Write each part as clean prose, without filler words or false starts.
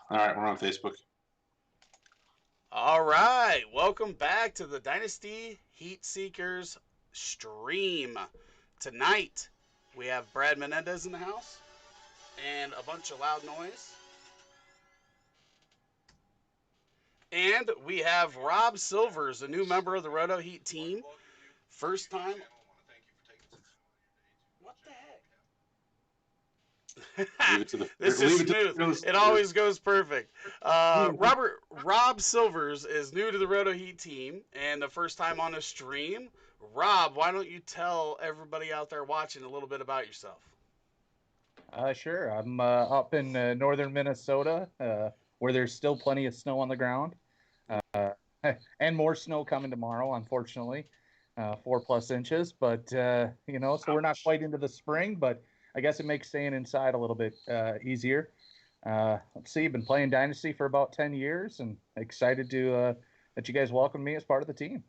All right, we're on Facebook. All right, welcome back to the Dynasty Heat Seekers stream. Tonight, we have Brad Menendez in the house and a bunch of loud noise. And we have Rob Silvers, a new member of the Roto Heat team. First time. What the Leave heck? it to the This is leave it to smooth. the It negotiators. always goes perfect. Rob Silvers is new to the Roto Heat team and the first time on a stream. Rob, why don't you tell everybody out there watching a little bit about yourself? Sure. I'm up in northern Minnesota, where there's still plenty of snow on the ground, uh, and more snow coming tomorrow, unfortunately, 4+ inches. But so we're not quite into the spring, but I guess it makes staying inside a little bit easier. Let's see. Been playing Dynasty for about 10 years, and excited to that you guys welcome me as part of the team.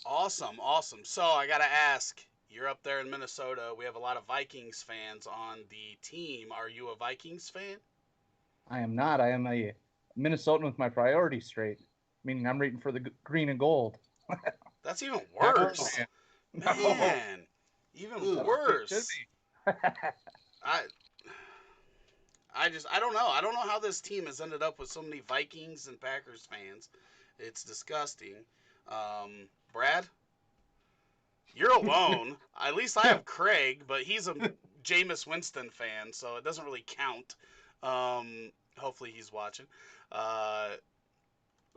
Awesome, awesome. So I gotta ask, you're up there in Minnesota. We have a lot of Vikings fans on the team. Are you a Vikings fan? I am not. I am a Minnesotan with my priorities straight, meaning I'm rooting for the green and gold. That's even No, worse. man. No. Man, even Ugh. It should worse. I I don't know. I don't know how this team has ended up with so many Vikings and Packers fans. It's disgusting. Brad, you're alone. At least I have Craig, but he's a Jameis Winston fan, so it doesn't really count. Hopefully he's watching. Uh,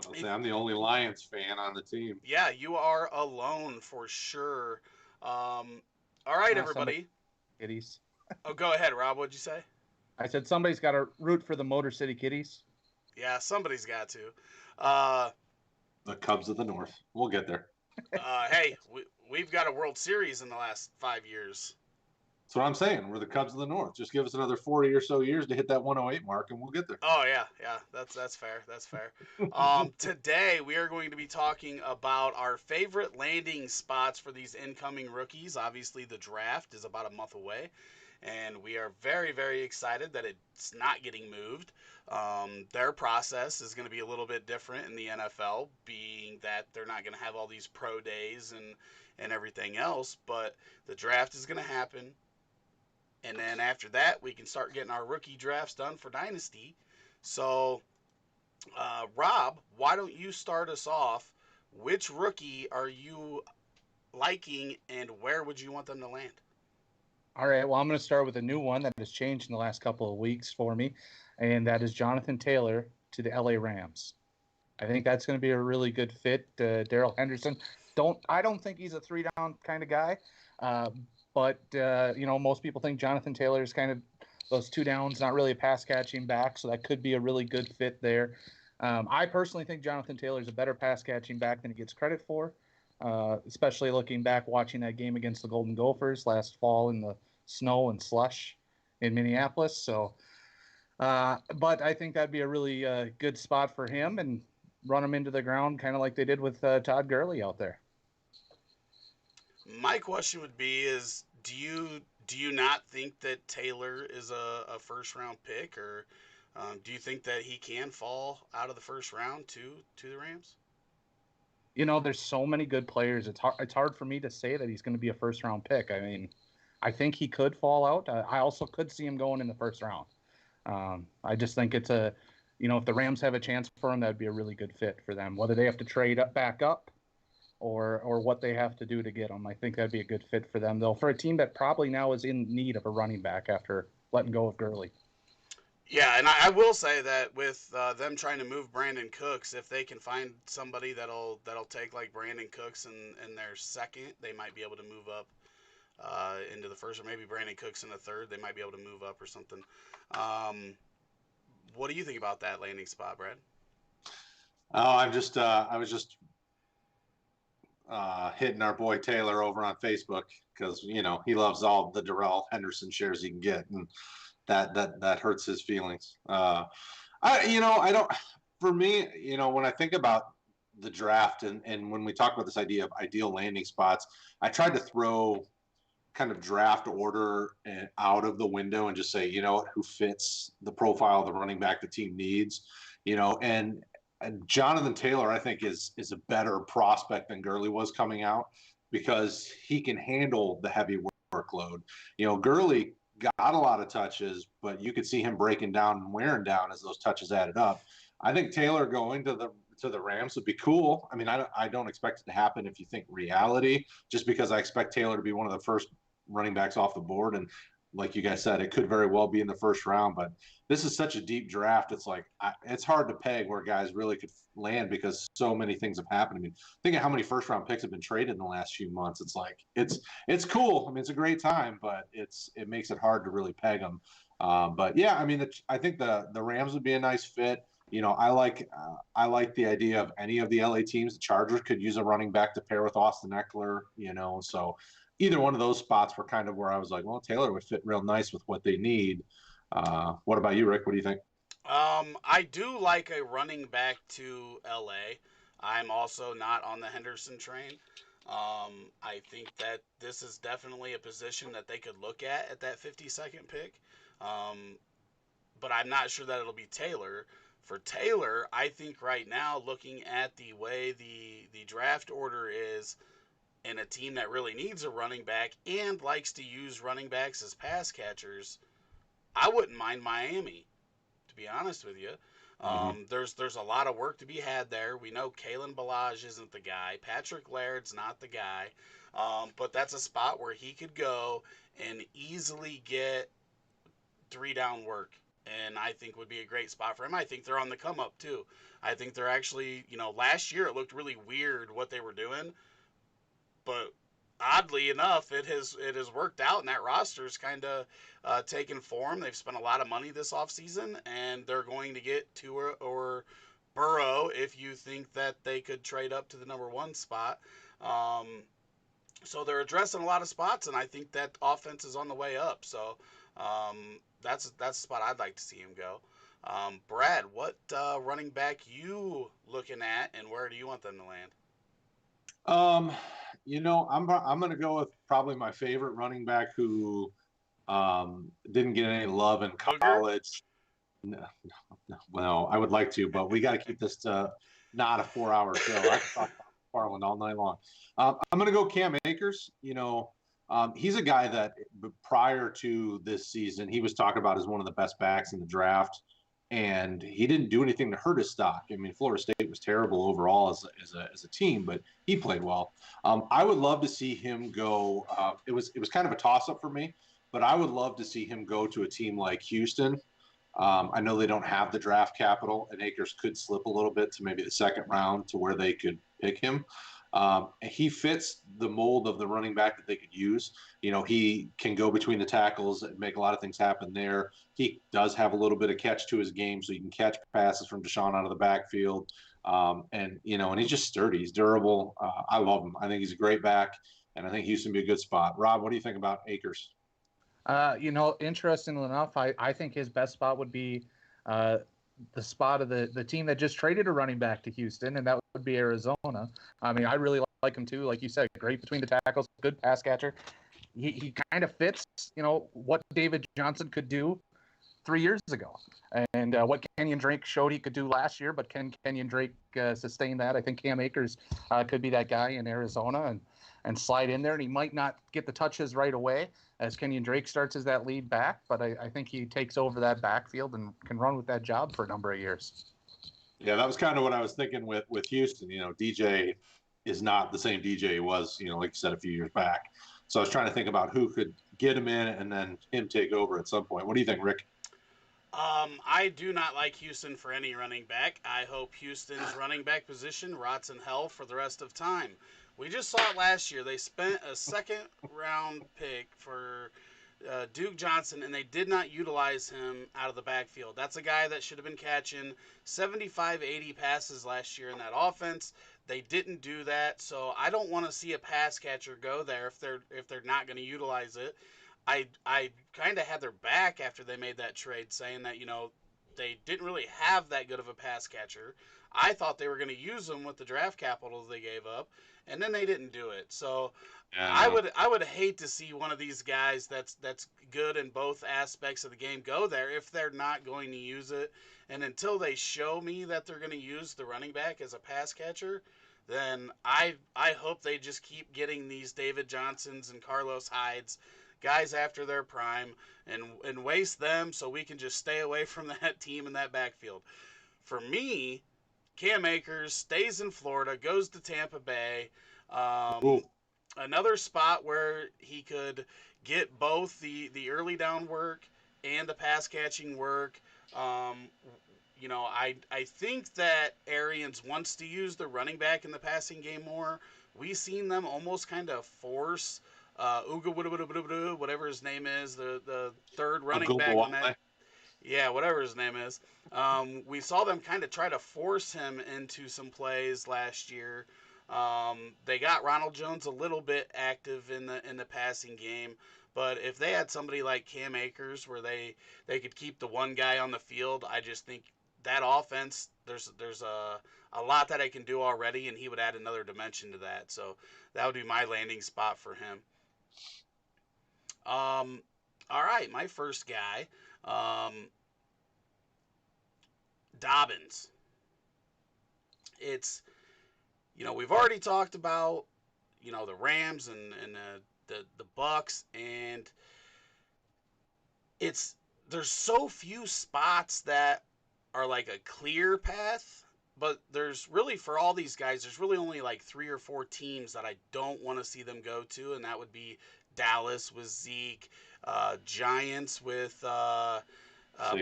I'll say I'm the only Lions fan on the team. yeah, you are alone for sure. All right, Somebody everybody. kitties. Oh, go ahead, Rob. What'd you say? I said somebody's got to root for the Motor City Kitties. Yeah, somebody's got to. Uh, The Cubs of the North. We'll get there. hey, we've got a World Series in the last 5 years. That's what I'm saying. We're the Cubs of the North. Just give us another 40 or so years to hit that 108 mark, and we'll get there. Oh yeah, yeah, that's fair. That's fair. Today we are going to be talking about our favorite landing spots for these incoming rookies. Obviously, the draft is about a month away, and we are very, very excited that it's not getting moved. Their process is going to be a little bit different in the NFL, being that they're not going to have all these pro days and everything else. But the draft is going to happen, and then after that, we can start getting our rookie drafts done for Dynasty. So, Rob, why don't you start us off? Which rookie are you liking, and where would you want them to land? All right. Well, I'm going to start with a new one that has changed in the last couple of weeks for me, and that is Jonathan Taylor to the LA Rams. I think that's going to be a really good fit. Darrell Henderson. I don't think he's a 3-down kind of guy, uh, but most people think Jonathan Taylor is kind of those 2 downs, not really a pass catching back, so that could be a really good fit there. I personally think Jonathan Taylor is a better pass catching back than he gets credit for, especially looking back watching that game against the Golden Gophers last fall in the snow and slush in Minneapolis. So, but I think that'd be a really good spot for him and run him into the ground, kind of like they did with Todd Gurley out there. My question would be: Is do you not think that Taylor is a first round pick, or do you think that he can fall out of the first round to the Rams? There's so many good players. It's hard for me to say that he's going to be a first round pick. I mean, I think he could fall out. I also could see him going in the first round. I just think if the Rams have a chance for him, that'd be a really good fit for them. Whether they have to trade back up, or what they have to do to get him, I think that'd be a good fit for them. Though, for a team that probably now is in need of a running back after letting go of Gurley. Yeah, and I will say that with them trying to move Brandon Cooks, if they can find somebody that'll take like Brandon Cooks in their second, they might be able to move up into the first, or maybe Brandon Cooks in the third. They might be able to move up or something. Um, what do you think about that landing spot, Brad? Oh, I was just hitting our boy Taylor over on Facebook because he loves all the Darrell Henderson shares he can get, and that hurts his feelings. I don't. For me, when I think about the draft and when we talk about this idea of ideal landing spots, I tried to throw kind of draft order and out of the window and just say, you know what, who fits the profile of the running back the team needs, and Jonathan Taylor, I think, is a better prospect than Gurley was coming out because he can handle the heavy workload. Gurley got a lot of touches, but you could see him breaking down and wearing down as those touches added up. I think Taylor going to the Rams would be cool. I mean, I don't expect it to happen if you think reality, just because I expect Taylor to be one of the first running backs off the board. And like you guys said, it could very well be in the first round, but this is such a deep draft. It's like, it's hard to peg where guys really could land because so many things have happened. I mean, think of how many first round picks have been traded in the last few months. It's like, it's cool. I mean, it's a great time, but it makes it hard to really peg them. But yeah, I mean, I think the Rams would be a nice fit. I like the idea of any of the LA teams. The Chargers could use a running back to pair with Austin Eckler, so either one of those spots were kind of where I was like, well, Taylor would fit real nice with what they need. What about you, Rick? What do you think? I do like a running back to LA. I'm also not on the Henderson train. I think that this is definitely a position that they could look at that 52nd pick. But I'm not sure that it'll be Taylor. For Taylor, I think right now, looking at the way the draft order is, and a team that really needs a running back and likes to use running backs as pass catchers, I wouldn't mind Miami, to be honest with you. There's a lot of work to be had there. We know Kalen Ballage isn't the guy. Patrick Laird's not the guy. But that's a spot where he could go and easily get 3-down work. And I think would be a great spot for him. I think they're on the come up too. I think they're actually, last year it looked really weird what they were doing, but oddly enough, it has worked out, and that roster's kind of taken form. They've spent a lot of money this offseason, and they're going to get Tua or Burrow if you think that they could trade up to the number 1 spot. So they're addressing a lot of spots, and I think that offense is on the way up. So that's a spot I'd like to see him go. Brad, what running back you looking at, and where do you want them to land? I'm going to go with probably my favorite running back who didn't get any love in college. No, I would like to, but we got to keep this to not a 4-hour show. I can talk about Farland all night long. I'm going to go Cam Akers. He's a guy that prior to this season, he was talked about as one of the best backs in the draft, and he didn't do anything to hurt his stock. I mean, Florida State was terrible overall as a team, but he played well. I would love to see him go. It was kind of a toss up for me, but I would love to see him go to a team like Houston. I know they don't have the draft capital, and Akers could slip a little bit to maybe the second round to where they could pick him. He fits the mold of the running back that they could use. He can go between the tackles and make a lot of things happen there. He does have a little bit of catch to his game, so you can catch passes from Deshaun out of the backfield. And he's just sturdy. He's durable. I love him. I think he's a great back, and I think Houston would be a good spot. Rob, what do you think about Akers? Interestingly enough, I think his best spot would be the spot of the team that just traded a running back to Houston, and that would be Arizona. I mean, I really like him too. Like you said, great between the tackles, good pass catcher. He kind of fits, what David Johnson could do 3 years ago, and what Kenyon Drake showed he could do last year. But can Kenyon Drake sustain that? I think Cam Akers could be that guy in Arizona and slide in there, and he might not get the touches right away as Kenyon Drake starts as that lead back, but I think he takes over that backfield and can run with that job for a number of years. Yeah, that was kind of what I was thinking with Houston. DJ is not the same DJ he was, like you said, a few years back. So I was trying to think about who could get him in and then him take over at some point. What do you think, Rick? I do not like Houston for any running back. I hope Houston's running back position rots in hell for the rest of time. We just saw it last year. They spent a second-round pick for Duke Johnson, and they did not utilize him out of the backfield. That's a guy that should have been catching 75, 80 passes last year in that offense. They didn't do that, so I don't want to see a pass catcher go there if they're not going to utilize it. I kind of had their back after they made that trade, saying that they didn't really have that good of a pass catcher. I thought they were going to use him with the draft capital they gave up, and then they didn't do it. So Yeah, I would hate to see one of these guys that's good in both aspects of the game go there if they're not going to use it. And until they show me that they're going to use the running back as a pass catcher, then I hope they just keep getting these David Johnsons and Carlos Hydes, guys after their prime, and waste them so we can just stay away from that team in that backfield. For me, Cam Akers stays in Florida, goes to Tampa Bay. Ooh. Another spot where he could get both the early down work and the pass catching work. I think that Arians wants to use the running back in the passing game more. We've seen them almost kind of force whatever his name is, the third running back on that. Yeah, whatever his name is. We saw them kind of try to force him into some plays last year. They got Ronald Jones a little bit active in the passing game, but if they had somebody like Cam Akers where they could keep the one guy on the field, I just think that offense there's a lot that I can do already, and he would add another dimension to that. So that would be my landing spot for him. All right, my first guy, Dobbins. It's we've already talked about the Rams and the Bucks, and there's so few spots that are like a clear path, but there's really, for all these guys, there's really only like 3 or 4 teams that I don't want to see them go to, and that would be Dallas with Zeke, Giants with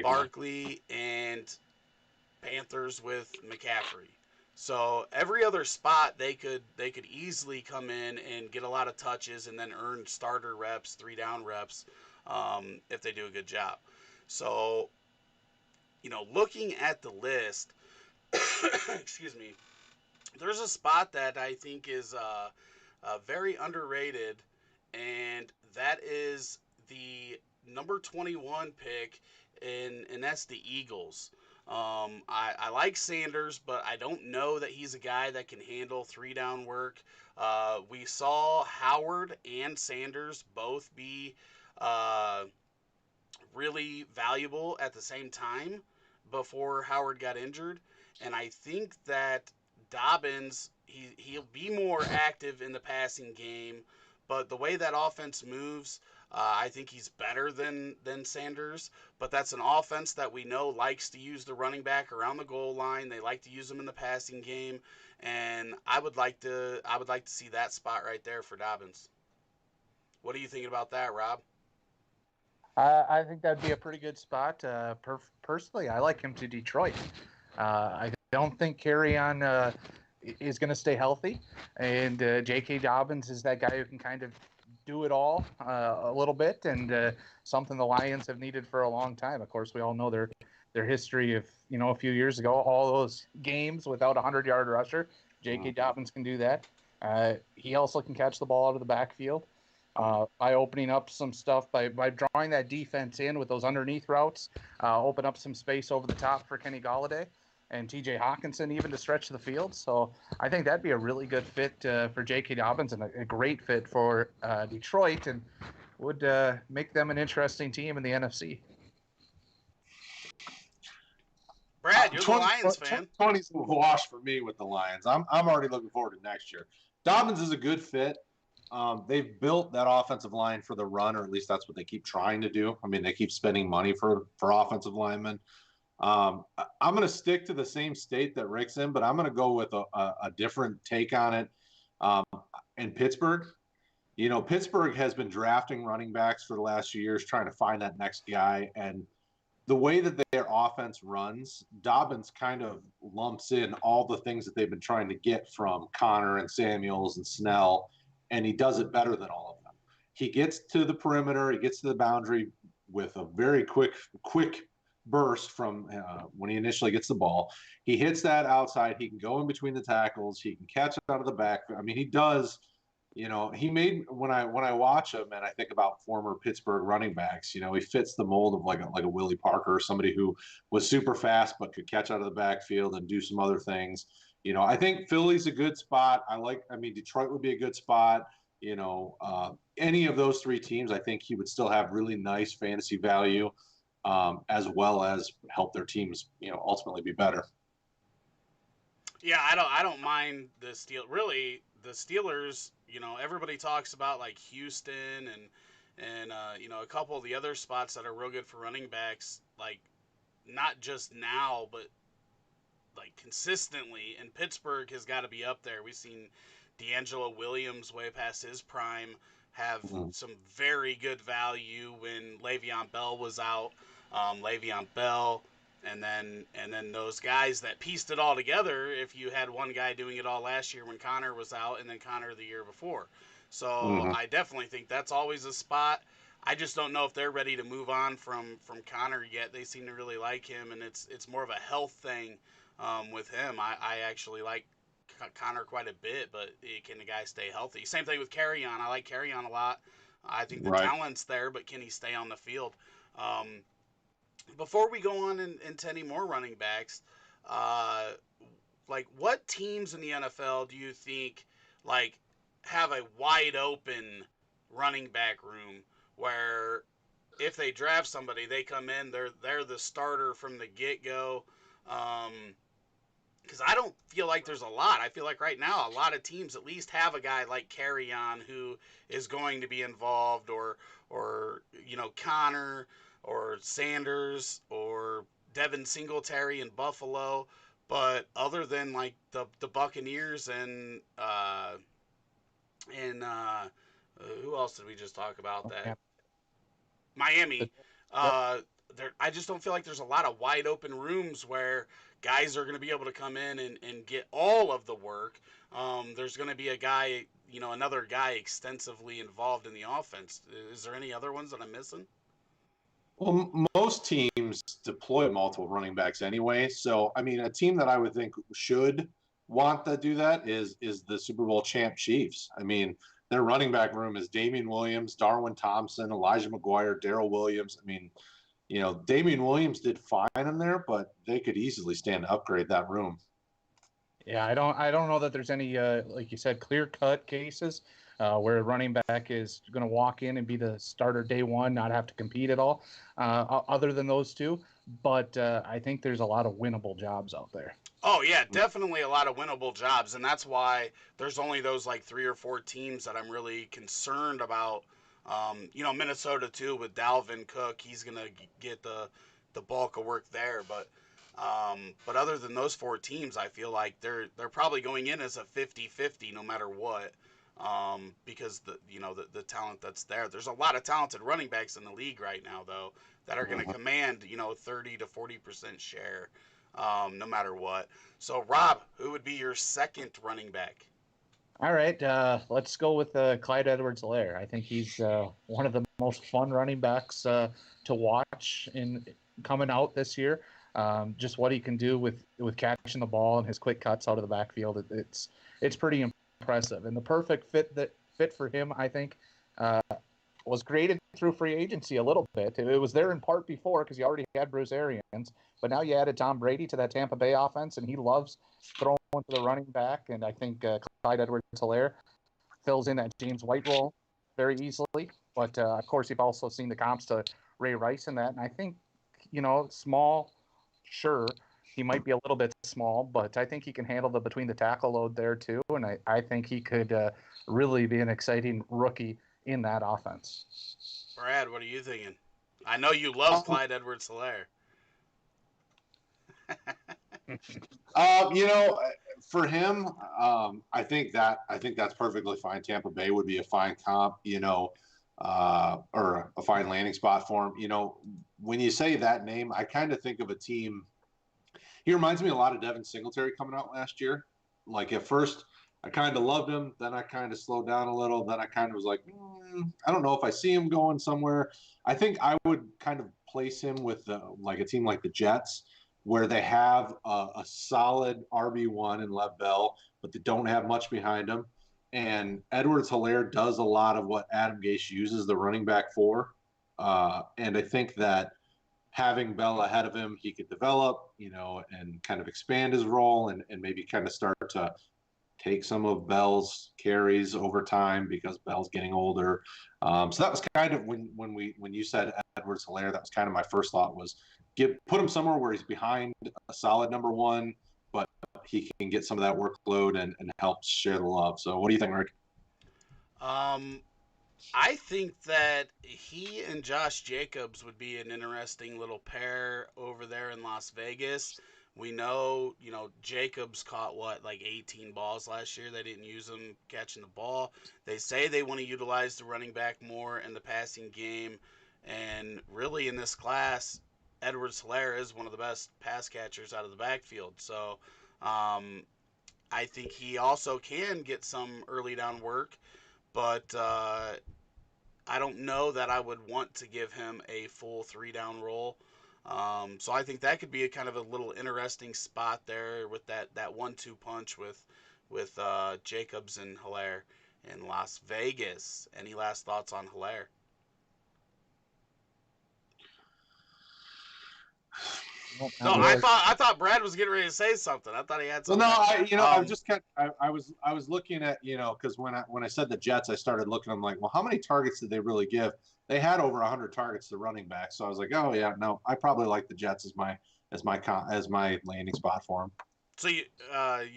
Barkley, and Panthers with McCaffrey. So every other spot they could easily come in and get a lot of touches and then earn starter reps, 3 down reps, if they do a good job. So looking at the list, excuse me, there's a spot that I think is very underrated, and that is the number 21 pick, and that's the Eagles. I like Sanders, but I don't know that he's a guy that can handle 3 down work. We saw Howard and Sanders both be really valuable at the same time before Howard got injured, and I think that Dobbins, he'll be more active in the passing game, but the way that offense moves, I think he's better than Sanders. But that's an offense that we know likes to use the running back around the goal line. They like to use him in the passing game, and I would like to see that spot right there for Dobbins. What are you thinking about that, Rob? I think that'd be a pretty good spot. Personally, I like him to Detroit. I don't think Carry-On is going to stay healthy, and J.K. Dobbins is that guy who can kind of do it all a little bit, and something the Lions have needed for a long time. Of course, we all know their history of a few years ago, all those games without a 100-yard rusher. J.K. Dobbins can do that. He also can catch the ball out of the backfield. By opening up some stuff, by drawing that defense in with those underneath routes, open up some space over the top for Kenny Golladay and TJ Hawkinson even to stretch the field. So I think that'd be a really good fit for J.K. Dobbins, and a great fit for Detroit, and would make them an interesting team in the NFC. Brad, you're the Lions fan. 20's a wash for me with the Lions. I'm already looking forward to next year. Dobbins is a good fit. They've built that offensive line for the run, or at least that's what they keep trying to do. I mean, they keep spending money for offensive linemen. I'm going to stick to the same state that Rick's in, but I'm going to go with a different take on it. In Pittsburgh, Pittsburgh has been drafting running backs for the last few years, trying to find that next guy. And the way that their offense runs, Dobbins kind of lumps in all the things that they've been trying to get from Connor and Samuels and Snell, and he does it better than all of them. He gets to the perimeter, he gets to the boundary with a very quick burst from when he initially gets the ball. He hits that outside. He can go in between the tackles. He can catch it out of the back. I mean, he does he made when I watch him and I think about former Pittsburgh running backs, he fits the mold of like a Willie Parker, somebody who was super fast but could catch out of the backfield and do some other things. I think Philly's a good spot. I mean, Detroit would be a good spot. Any of those three teams, I think he would still have really nice fantasy value, as well as help their teams, ultimately be better. Yeah, I don't mind the Steel. Really, the Steelers. Everybody talks about like Houston and a couple of the other spots that are real good for running backs. Like not just now, but like consistently. And Pittsburgh has got to be up there. We've seen D'Angelo Williams way past his prime have some very good value when Le'Veon Bell was out. Le'Veon Bell, and then those guys that pieced it all together. If you had one guy doing it all last year when Connor was out, and then Connor the year before, so I definitely think that's always a spot. I just don't know if they're ready to move on from Connor yet. They seem to really like him, and it's more of a health thing with him. I actually like Connor quite a bit, but can the guy stay healthy? Same thing with Carryon. I like Carryon a lot. I think the talent's there, but can he stay on the field? Before we go on into any more running backs, like what teams in the NFL do you think like have a wide open running back room where if they draft somebody, they come in, they're the starter from the get go. Because I don't feel like there's a lot. I feel like right now a lot of teams at least have a guy like Carryon who is going to be involved, or Connor or Sanders or Devin Singletary in Buffalo. But other than like the Buccaneers and who else did we just talk about that? Miami. I just don't feel like there's a lot of wide open rooms where guys are going to be able to come in and get all of the work. There's going to be a guy, another guy extensively involved in the offense. Is there any other ones that I'm missing? Well, most teams deploy multiple running backs anyway. So, I mean, a team that I would think should want to do that is the Super Bowl champ Chiefs. I mean, their running back room is Damian Williams, Darwin Thompson, Elijah McGuire, Darrell Williams. I mean, Damian Williams did fine in there, but they could easily stand to upgrade that room. Yeah, I don't know that there's any like you said, clear-cut cases where a running back is going to walk in and be the starter day one, not have to compete at all, other than those two. But I think there's a lot of winnable jobs out there. Oh yeah, definitely a lot of winnable jobs, and that's why there's only those like 3 or 4 teams that I'm really concerned about. Minnesota too with Dalvin Cook, he's gonna get the bulk of work there, but other than those 4 teams, I feel like they're probably going in as a 50-50 no matter what, because the talent that's there. There's a lot of talented running backs in the league right now though that are going to command 30 to 40% share, no matter what. So Rob, who would be your second running back? All right, let's go with Clyde Edwards-Helaire. I think he's one of the most fun running backs to watch in coming out this year. Just what he can do with catching the ball and his quick cuts out of the backfield, it's pretty impressive. And the perfect fit for him, I think, was created through free agency a little bit. It was there in part before because you already had Bruce Arians, but now you added Tom Brady to that Tampa Bay offense, and he loves throwing to the running back. And I think Clyde Edwards-Helaire fills in that James White role very easily. But of course, you've also seen the comps to Ray Rice in that, and I think small. Sure, he might be a little bit small, but I think he can handle the between the tackle load there too, and I think he could really be an exciting rookie in that offense. Brad, what are you thinking? I know you love Clyde Edwards-Helaire. For him, I think that's perfectly fine. Tampa Bay would be a fine comp, or a fine landing spot for him. When you say that name, I kind of think of a team. He reminds me a lot of Devin Singletary coming out last year. Like at first, I kind of loved him. Then I kind of slowed down a little. Then I kind of was like, I don't know if I see him going somewhere. I think I would kind of place him with like a team like the Jets, where they have a solid RB1 in Lev Bell, but they don't have much behind him. And Edwards-Helaire does a lot of what Adam Gase uses the running back for. And I think that having Bell ahead of him, he could develop, and kind of expand his role and maybe kind of start to take some of Bell's carries over time because Bell's getting older. So that was kind of when you said Edwards-Helaire, that was kind of my first thought was put him somewhere where he's behind a solid number one, but he can get some of that workload and help share the love. So what do you think, Rick? I think that he and Josh Jacobs would be an interesting little pair over there in Las Vegas. We know, Jacobs caught like 18 balls last year. They didn't use him catching the ball. They say they want to utilize the running back more in the passing game. And really in this class, Edwards-Helaire is one of the best pass catchers out of the backfield. So I think he also can get some early down work. But I don't know that I would want to give him a full 3-down role. So I think that could be a kind of a little interesting spot there with that 1-2 punch with Jacobs and Helaire in Las Vegas. Any last thoughts on Helaire? No, I thought Brad was getting ready to say something. I thought he had something. Well, no, I just I was looking at, because when I said the Jets, I started looking. I'm like, well, how many targets did they really give? They had over 100 targets to running back. So I was like, oh yeah, no, I probably like the Jets as my landing spot for them. So you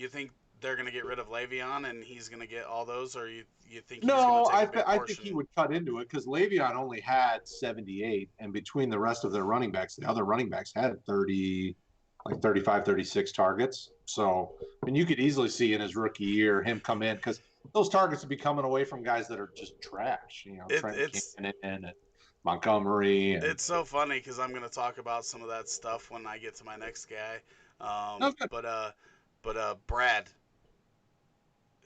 think they're going to get rid of Le'Veon and he's going to get all those, or you think he's no? Going to take a big I think he would cut into it because Le'Veon only had 78, and between the rest of their running backs, the other running backs had 30, like 35, 36 targets. So, and you could easily see in his rookie year him come in because those targets would be coming away from guys that are just trash. Trent Cannon and Montgomery. And, it's so funny because I'm going to talk about some of that stuff when I get to my next guy. But Brad.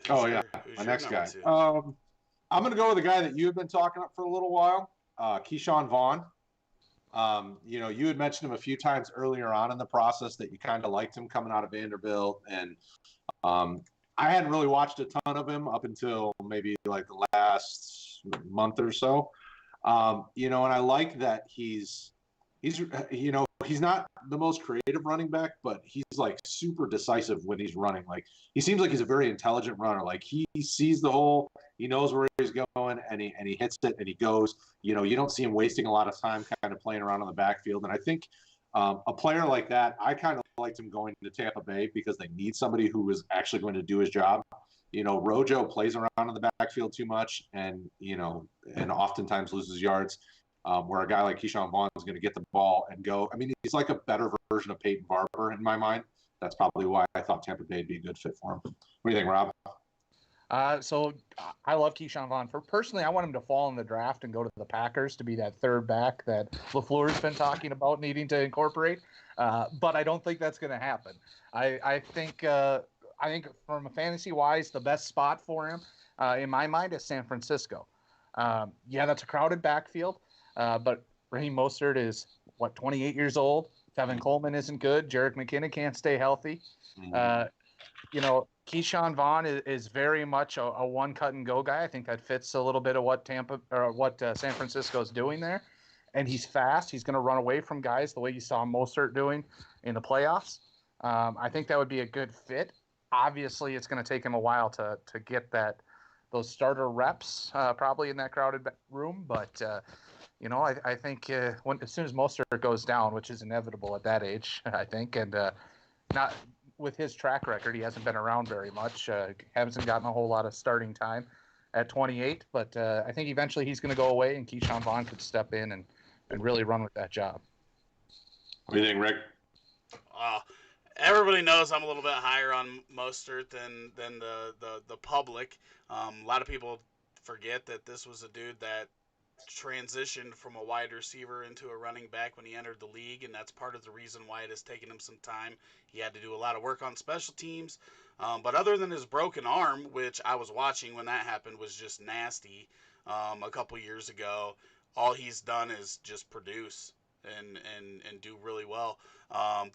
My next guy. I'm going to go with a guy that you've been talking up for a little while, Keyshawn Vaughn. You had mentioned him a few times earlier on in the process that you kind of liked him coming out of Vanderbilt, and I hadn't really watched a ton of him up until maybe like the last month or so. And I like that he's not the most creative running back, but he's like super decisive when he's running. Like he seems like he's a very intelligent runner. Like he sees the hole, he knows where he's going, and he hits it and he goes. You don't see him wasting a lot of time kind of playing around on the backfield. And I think a player like that, I kind of liked him going to Tampa Bay because they need somebody who is actually going to do his job. Rojo plays around in the backfield too much and oftentimes loses yards. Where a guy like Keyshawn Vaughn is going to get the ball and go. I mean, he's like a better version of Peyton Barber in my mind. That's probably why I thought Tampa Bay would be a good fit for him. What do you think, Rob? So I love Keyshawn Vaughn. Personally, I want him to fall in the draft and go to the Packers to be that third back that LaFleur's been talking about needing to incorporate. But I don't think that's going to happen. I think from a fantasy wise, the best spot for him in my mind is San Francisco. That's a crowded backfield. But Raheem Mostert is 28 years old. Kevin Coleman isn't good. Jerick McKinnon can't stay healthy. Keyshawn Vaughn is very much a one cut and go guy. I think that fits a little bit of what San Francisco is doing there. And he's fast. He's going to run away from guys the way you saw Mostert doing in the playoffs. I think that would be a good fit. Obviously, it's going to take him a while to get those starter reps probably in that crowded room, but. I think as soon as Mostert goes down, which is inevitable at that age, I think, and not with his track record, he hasn't been around very much. Hasn't gotten a whole lot of starting time at 28, but I think eventually he's going to go away, and Keyshawn Vaughn could step in and really run with that job. What do you think, Rick? Everybody knows I'm a little bit higher on Mostert than the public. A lot of people forget that this was a dude that transitioned from a wide receiver into a running back when he entered the league, and that's part of the reason why it has taken him some time. He had to do a lot of work on special teams, but other than his broken arm, which I was watching when that happened, was just nasty a couple years ago, all he's done is just produce and do really well.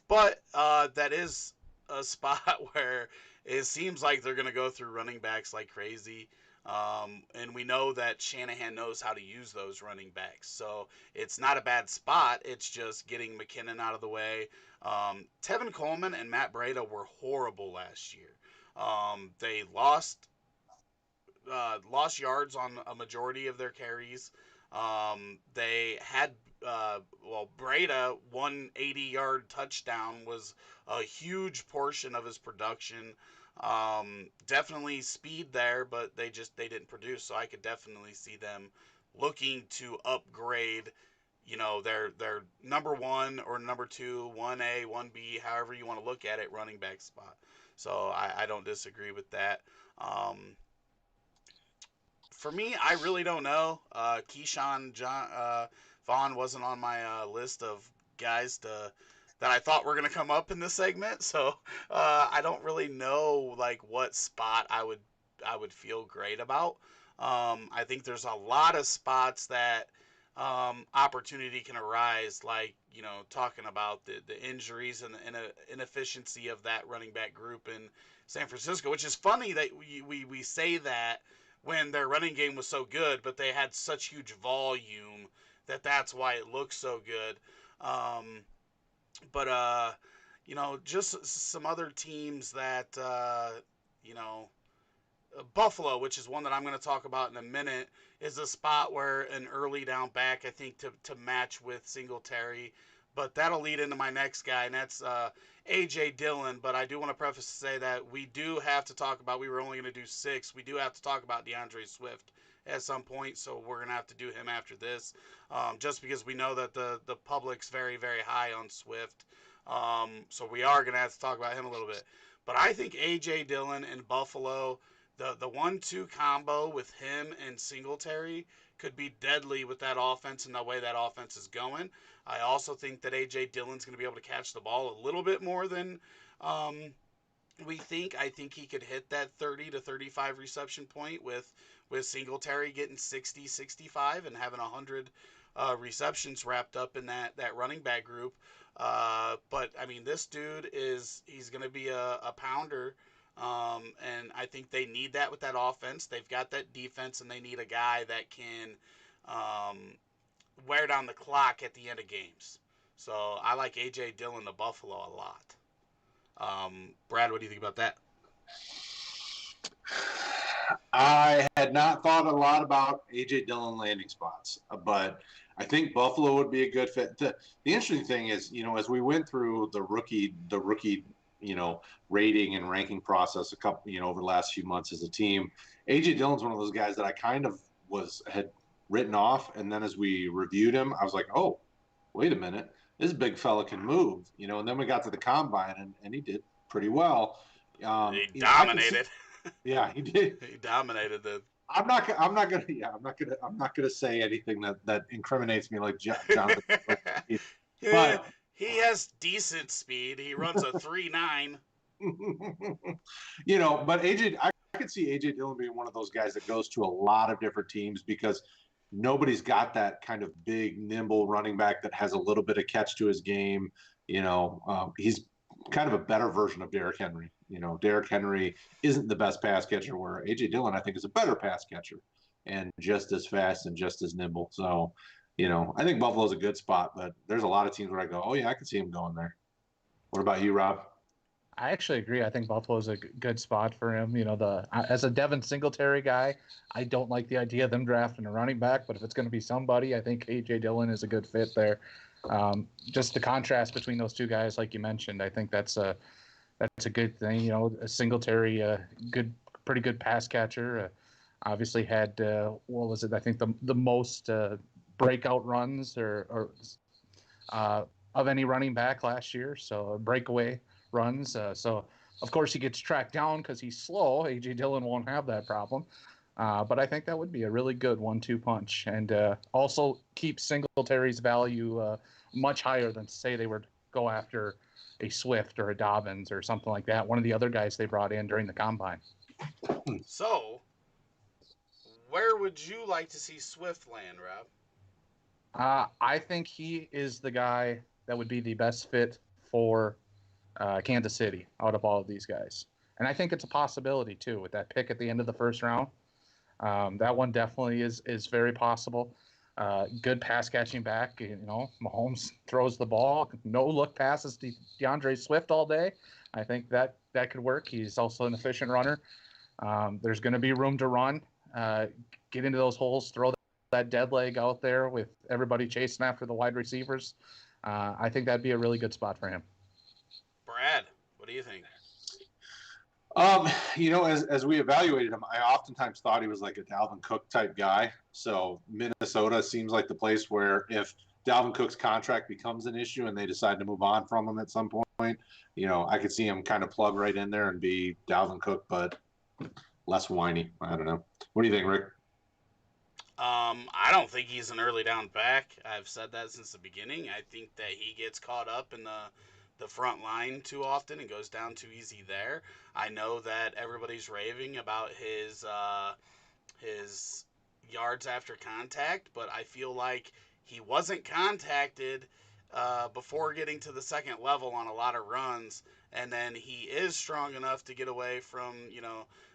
But that is a spot where it seems like they're going to go through running backs like crazy. And we know that Shanahan knows how to use those running backs. So it's not a bad spot. It's just getting McKinnon out of the way. Tevin Coleman and Matt Breida were horrible last year. They lost yards on a majority of their carries. They had Breida, 180-yard touchdown was a huge portion of his production. Definitely speed there, but they didn't produce. So I could definitely see them looking to upgrade, their number one or number two, 1A, 1B, however you want to look at it, running back spot. So I don't disagree with that. For me, I really don't know. Keyshawn Vaughn wasn't on my list of guys that I thought were going to come up in this segment, so I don't really know like what spot I would feel great about. I think there's a lot of spots that opportunity can arise, like talking about the injuries and the inefficiency of that running back group in San Francisco, which is funny that we say that when their running game was so good, but they had such huge volume that's why it looks so good. But just some other teams that Buffalo, which is one that I'm going to talk about in a minute, is a spot where an early down back, I think, to match with Singletary. But that'll lead into my next guy, and that's A.J. Dillon. But I do want to preface to say that we do have to talk about, we were only going to do 6. We do have to talk about DeAndre Swift at some point, so we're going to have to do him after this, just because we know that the public's very, very high on Swift. So we are going to have to talk about him a little bit. But I think A.J. Dillon in Buffalo, the 1-2 combo with him and Singletary could be deadly with that offense and the way that offense is going. I also think that A.J. Dillon's going to be able to catch the ball a little bit more than we think. I think he could hit that 30 to 35 reception point with Singletary getting 60, 65 and having 100 receptions wrapped up in that running back group. But, I mean, this dude he's going to be a pounder. And I think they need that with that offense. They've got that defense, and they need a guy that can wear down the clock at the end of games. So I like A.J. Dillon to Buffalo a lot. Brad, what do you think about that? I had not thought a lot about A.J. Dillon landing spots, but I think Buffalo would be a good fit. The interesting thing is, as we went through the rookie rating and ranking process a couple, over the last few months as a team, A.J. Dillon's one of those guys that I kind of had written off, and then as we reviewed him, I was like, oh, wait a minute, this big fella can move, and then we got to the combine, and he did pretty well. He dominated. Yeah, he did. He dominated the. I'm not gonna say anything that incriminates me like Jonathan. But he has decent speed. He runs a 3.9. But I could see A.J. Dillon being one of those guys that goes to a lot of different teams because nobody's got that kind of big, nimble running back that has a little bit of catch to his game. He's kind of a better version of Derrick Henry. Derrick Henry isn't the best pass catcher, where A.J. Dillon, I think, is a better pass catcher and just as fast and just as nimble. So, I think Buffalo's a good spot, but there's a lot of teams where I go, oh, yeah, I can see him going there. What about you, Rob? I actually agree. I think Buffalo's a good spot for him. As a Devin Singletary guy, I don't like the idea of them drafting a running back, but if it's going to be somebody, I think A.J. Dillon is a good fit there. Just the contrast between those two guys, like you mentioned, I think that's a good thing. A Singletary, pretty good pass catcher. Obviously had what was it? I think the most breakout runs or of any running back last year. So breakaway runs. So of course he gets tracked down because he's slow. A.J. Dillon won't have that problem. But I think that would be a really good 1-2 punch, and also keep Singletary's value much higher than, say, they were to go after a Swift or a Dobbins or something like that, one of the other guys they brought in during the combine. So, where would you like to see Swift land, Rob? I think he is the guy that would be the best fit for Kansas City out of all of these guys. And I think it's a possibility, too, with that pick at the end of the first round. That one definitely is very possible. Good pass catching back. Mahomes throws the ball. No look passes to DeAndre Swift all day. I think that could work. He's also an efficient runner. There's going to be room to run, get into those holes, throw that dead leg out there with everybody chasing after the wide receivers. I think that'd be a really good spot for him. Brad, what do you think? As we evaluated him, I oftentimes thought he was like a Dalvin Cook type guy. So Minnesota seems like the place where if Dalvin Cook's contract becomes an issue and they decide to move on from him at some point, I could see him kind of plug right in there and be Dalvin Cook, but less whiny. I don't know. What do you think, Rick? I don't think he's an early down back. I've said that since the beginning. I think that he gets caught up in the front line too often and goes down too easy there. I know that everybody's raving about his yards after contact, but I feel like he wasn't contacted before getting to the second level on a lot of runs, and then he is strong enough to get away from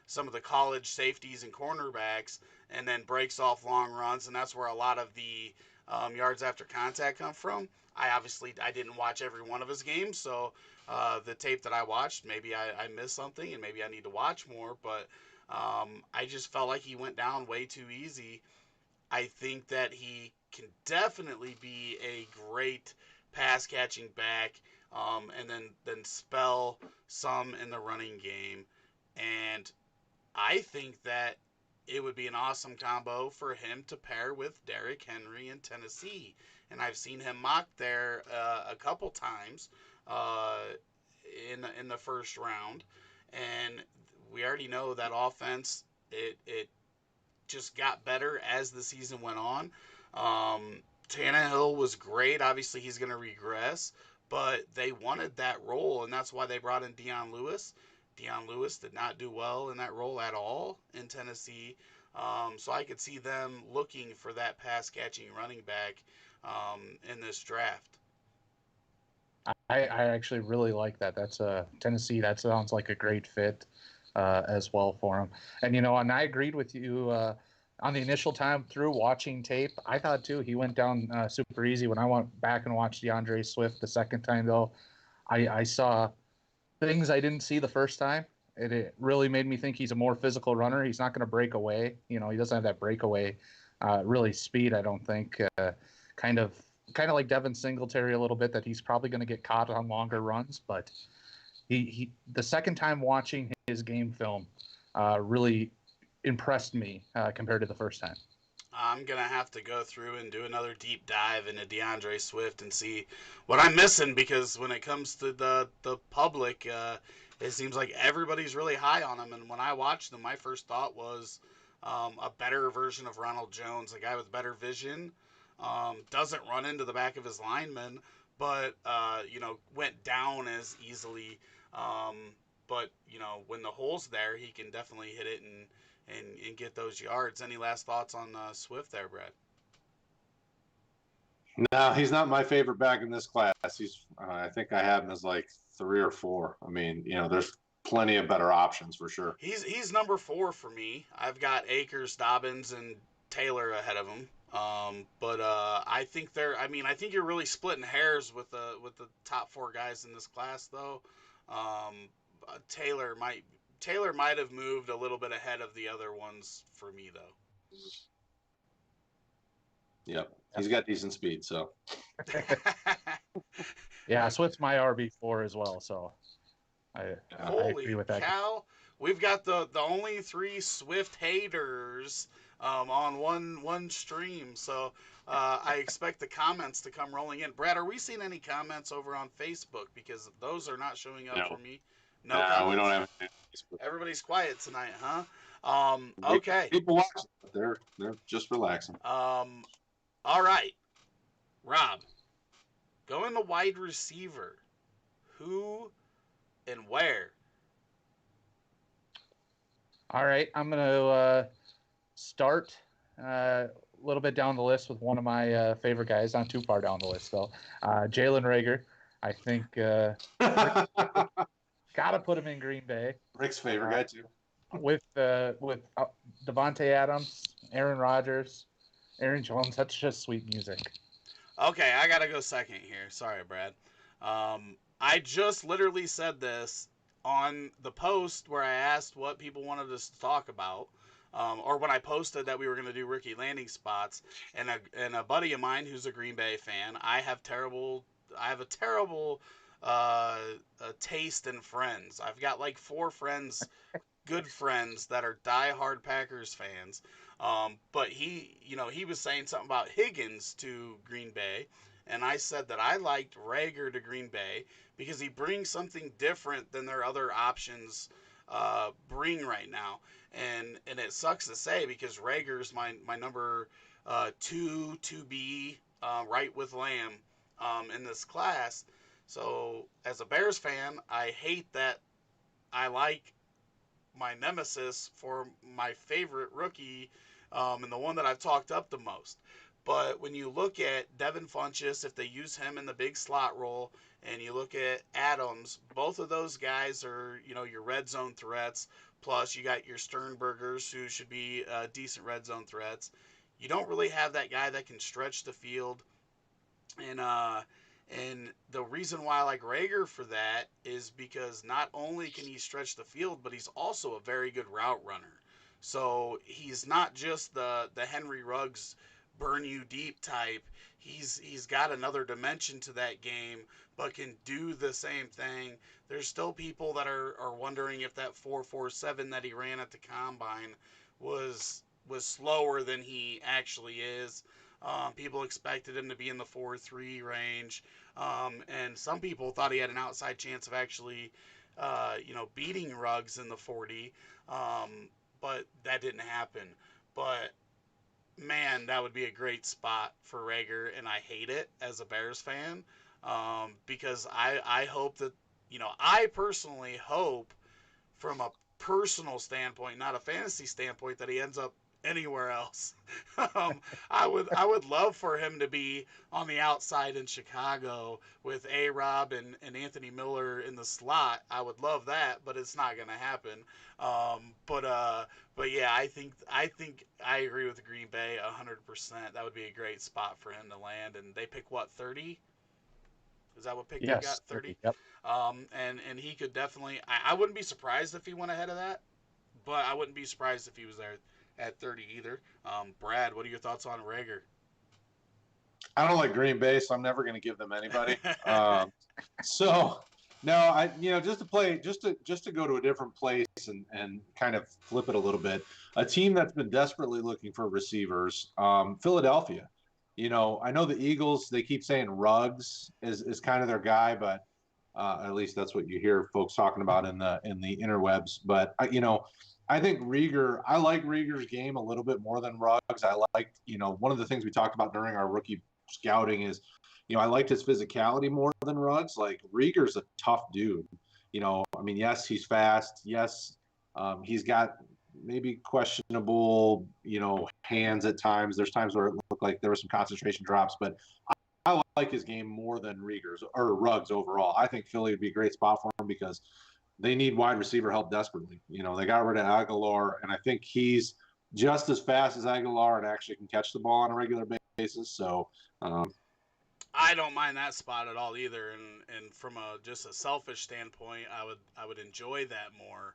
some of the college safeties and cornerbacks, and then breaks off long runs, and that's where a lot of the yards after contact come from. I didn't watch every one of his games, so the tape that I watched, maybe I missed something, and maybe I need to watch more, but I just felt like he went down way too easy. I think that he can definitely be a great pass-catching back, and then spell some in the running game, and I think that it would be an awesome combo for him to pair with Derrick Henry in Tennessee. And I've seen him mocked there a couple times in the first round. And we already know that offense, it just got better as the season went on. Tannehill was great. Obviously, he's going to regress. But they wanted that role, and that's why they brought in Dion Lewis. Dion Lewis did not do well in that role at all in Tennessee. So I could see them looking for that pass-catching running back in this draft. I actually really like that. That's Tennessee. That sounds like a great fit as well for him. And, and I agreed with you on the initial time through watching tape. I thought, too, he went down super easy. When I went back and watched DeAndre Swift the second time, though, I saw things I didn't see the first time. It really made me think he's a more physical runner. He's not going to break away. He doesn't have that breakaway really speed, I don't think. Kind of like Devin Singletary a little bit, that he's probably going to get caught on longer runs. But he the second time watching his game film really impressed me compared to the first time. I'm going to have to go through and do another deep dive into DeAndre Swift and see what I'm missing, because when it comes to the public, it seems like everybody's really high on him. And when I watched him, my first thought was a better version of Ronald Jones, a guy with better vision, doesn't run into the back of his lineman, but, went down as easily. But, when the hole's there, he can definitely hit it and get those yards. Any last thoughts on Swift there, Brad? No, he's not my favorite back in this class. I think I have him as like 3 or 4. I mean, there's plenty of better options for sure. He's number 4 for me. I've got Akers, Dobbins, and Taylor ahead of him. But I think I think you're really splitting hairs with the top 4 guys in this class, though. Taylor might have moved a little bit ahead of the other ones for me, though. Yep, he's got decent speed, so. Yeah, Swift's my RB4 as well, so I agree with that. Holy cow! We've got the only 3 Swift haters on one stream, so I expect the comments to come rolling in. Brad, are we seeing any comments over on Facebook? Because those are not showing up for me. No comments? We don't have any. Everybody's quiet tonight, huh? Okay. People watching, but they're just relaxing. All right, Rob, going to wide receiver. Who and where? All right, I'm going to start a little bit down the list with one of my favorite guys, not too far down the list, though. Jalen Reagor. I think got to put him in Green Bay. Rick's favorite guy too. With Devontae Adams, Aaron Rodgers, Aaron Jones. That's just sweet music. Okay, I gotta go second here. Sorry, Brad. I just literally said this on the post where I asked what people wanted us to talk about, or when I posted that we were gonna do rookie landing spots, and a buddy of mine who's a Green Bay fan. I have a terrible taste in friends. I've got like 4 friends, good friends that are diehard Packers fans. But he was saying something about Higgins to Green Bay, and I said that I liked Reagor to Green Bay because he brings something different than their other options bring right now. And it sucks to say because Reagor's my number 2B right with Lamb in this class. So as a Bears fan, I hate that I like my nemesis for my favorite rookie and the one that I've talked up the most. But when you look at Devin Funchess, if they use him in the big slot role, and you look at Adams, both of those guys are, your red zone threats. Plus, you got your Sternbergers who should be decent red zone threats. You don't really have that guy that can stretch the field. And the reason why I like Reagor for that is because not only can he stretch the field, but he's also a very good route runner. So he's not just the Henry Ruggs burn you deep type. He's got another dimension to that game, but can do the same thing. There's still people that are wondering if that 4.47 that he ran at the combine was slower than he actually is. People expected him to be in the 4.3 range, and some people thought he had an outside chance of actually, beating Ruggs in the 40, but that didn't happen. But man, that would be a great spot for Reagor, and I hate it as a Bears fan because I hope that, I personally hope from a personal standpoint, not a fantasy standpoint, that he ends up anywhere else. I would love for him to be on the outside in Chicago with A-Rob and Anthony Miller in the slot. I would love that, but it's not going to happen. But yeah, I think I agree with Green Bay 100%. That would be a great spot for him to land. And they pick what, 30? Is that what pick they got? 30. Yep. And he could definitely. I wouldn't be surprised if he went ahead of that, but I wouldn't be surprised if he was there at 30 either. Brad, what are your thoughts on Reagor? I don't like Green Bay, so I'm never going to give them anybody. So no, just to go to a different place and kind of flip it a little bit. A team that's been desperately looking for receivers, Philadelphia. I know the Eagles, they keep saying Ruggs is kind of their guy, but at least that's what you hear folks talking about in the interwebs. But I think Reagor, I like Reagor's game a little bit more than Ruggs. I like, one of the things we talked about during our rookie scouting is, I liked his physicality more than Ruggs. Like, Reagor's a tough dude. Yes, he's fast. Yes, he's got maybe questionable, hands at times. There's times where it looked like there were some concentration drops, but I like his game more than Reagor's or Ruggs overall. I think Philly would be a great spot for him because they need wide receiver help desperately. They got rid of Aguilar, and I think he's just as fast as Aguilar and actually can catch the ball on a regular basis. So I don't mind that spot at all either. And from just a selfish standpoint, I would enjoy that more.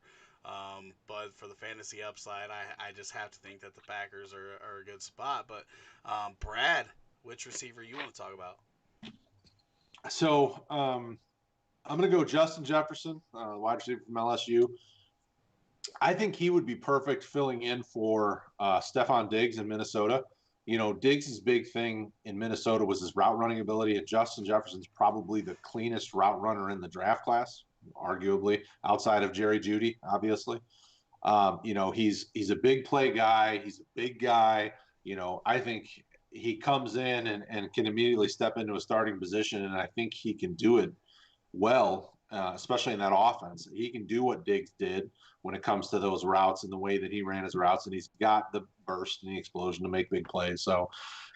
But for the fantasy upside, I just have to think that the Packers are a good spot. But Brad, which receiver you want to talk about? So I'm going to go Justin Jefferson, wide receiver from LSU. I think he would be perfect filling in for Stephon Diggs in Minnesota. Diggs' big thing in Minnesota was his route running ability, and Justin Jefferson's probably the cleanest route runner in the draft class, arguably, outside of Jerry Jeudy, obviously. He's a big play guy. He's a big guy. I think he comes in and can immediately step into a starting position, and I think he can do it well, especially in that offense. He can do what Diggs did when it comes to those routes and the way that he ran his routes, and he's got the burst and the explosion to make big plays. So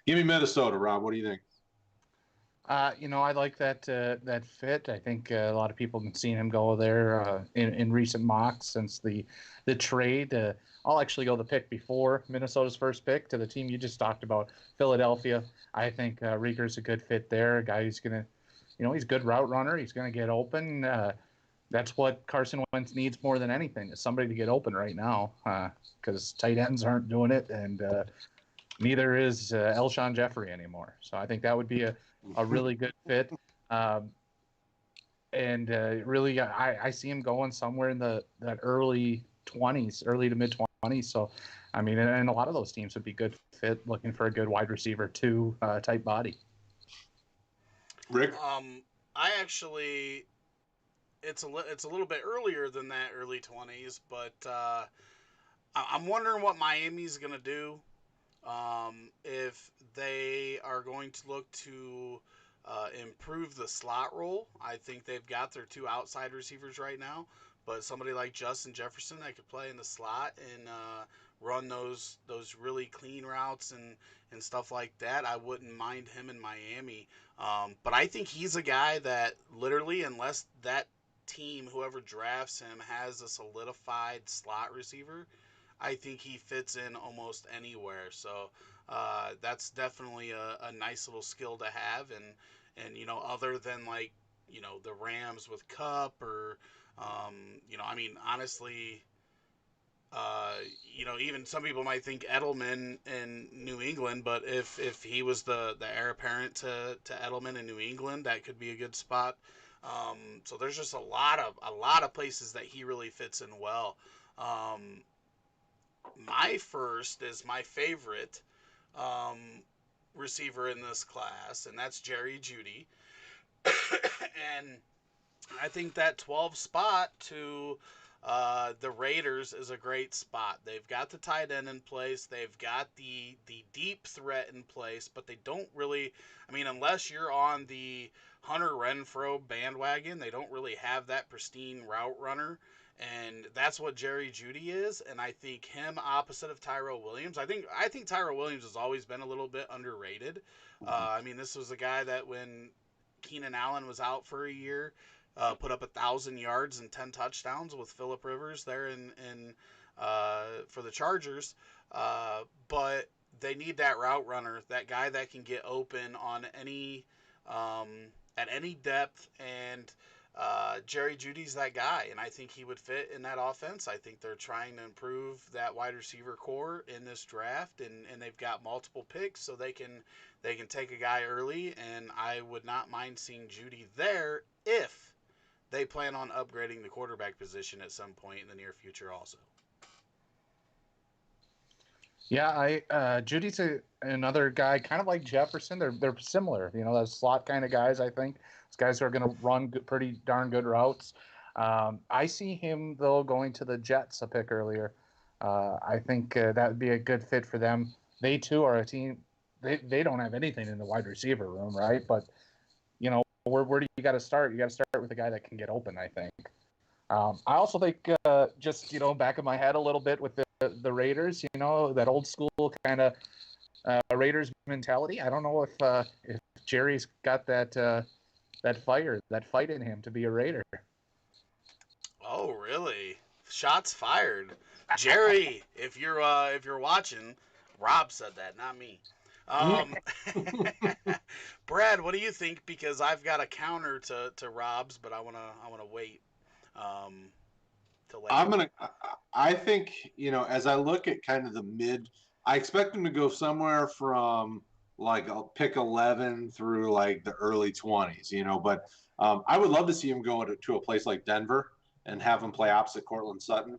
give me Minnesota, Rob. What do you think? I like that fit. I think a lot of people have seen him go there in recent mocks since the trade. I'll actually go the pick before Minnesota's first pick to the team you just talked about, Philadelphia. I think Reagor's a good fit there. A guy who's gonna, he's a good route runner. He's gonna get open. That's what Carson Wentz needs more than anything, is somebody to get open right now, because tight ends aren't doing it, and neither is Elshon Jeffrey anymore. So I think that would be a really good fit. And really, I see him going somewhere in that early 20s, early to mid 20s. So, I mean, and a lot of those teams would be good fit, looking for a good wide receiver two type body. Rick? I actually, it's a little bit earlier than that, early 20s, but I'm wondering what Miami's going to do. If they are going to look to improve the slot role. I think they've got their two outside receivers right now, but somebody like Justin Jefferson that could play in the slot and run those really clean routes and stuff like that, I wouldn't mind him in Miami. But I think he's a guy that literally, unless that team, whoever drafts him, has a solidified slot receiver, I think he fits in almost anywhere. So that's definitely a nice little skill to have. And other than like, the Rams with Cup or, I mean, honestly, even some people might think Edelman in New England, but if he was the heir apparent to Edelman in New England, that could be a good spot. So there's just a lot of places that he really fits in well. My first is my favorite receiver in this class, and that's Jerry Jeudy. And I think that 12 spot to the Raiders is a great spot. They've got the tight end in place. They've got the deep threat in place, but they don't really, I mean, unless you're on the Hunter Renfrow bandwagon, they don't really have that pristine route runner. And that's what Jerry Jeudy is, and I think him opposite of Tyrell Williams. I think Tyrell Williams has always been a little bit underrated. I mean, this was a guy that when Keenan Allen was out for a year, put up 1,000 yards and 10 touchdowns with Phillip Rivers there in for the Chargers. But they need that route runner, that guy that can get open on any at any depth, and Jerry Jeudy's that guy, and I think he would fit in that offense. I think they're trying to improve that wide receiver core in this draft, and they've got multiple picks, so they can take a guy early, and I would not mind seeing Jeudy there if they plan on upgrading the quarterback position at some point in the near future also. Yeah, Judy's another guy, kind of like Jefferson. They're similar, those slot kind of guys. I think those guys who are going to run pretty darn good routes. I see him though going to the Jets a pick earlier. I think that would be a good fit for them. They too are a team. They don't have anything in the wide receiver room, right? But where do you got to start? You got to start with a guy that can get open, I think. I also think just back of my head a little bit with the Raiders, that old school kind of Raiders mentality. I don't know if Jerry's got that fight in him to be a Raider. Oh, really? Shots fired, Jerry. If you're watching, Rob said that, not me. Brad, what do you think? Because I've got a counter to Rob's, but I wanna wait. I think, as I look at kind of the mid, I expect him to go somewhere from like pick 11 through like the early 20s, but I would love to see him go to a place like Denver and have him play opposite Cortland Sutton.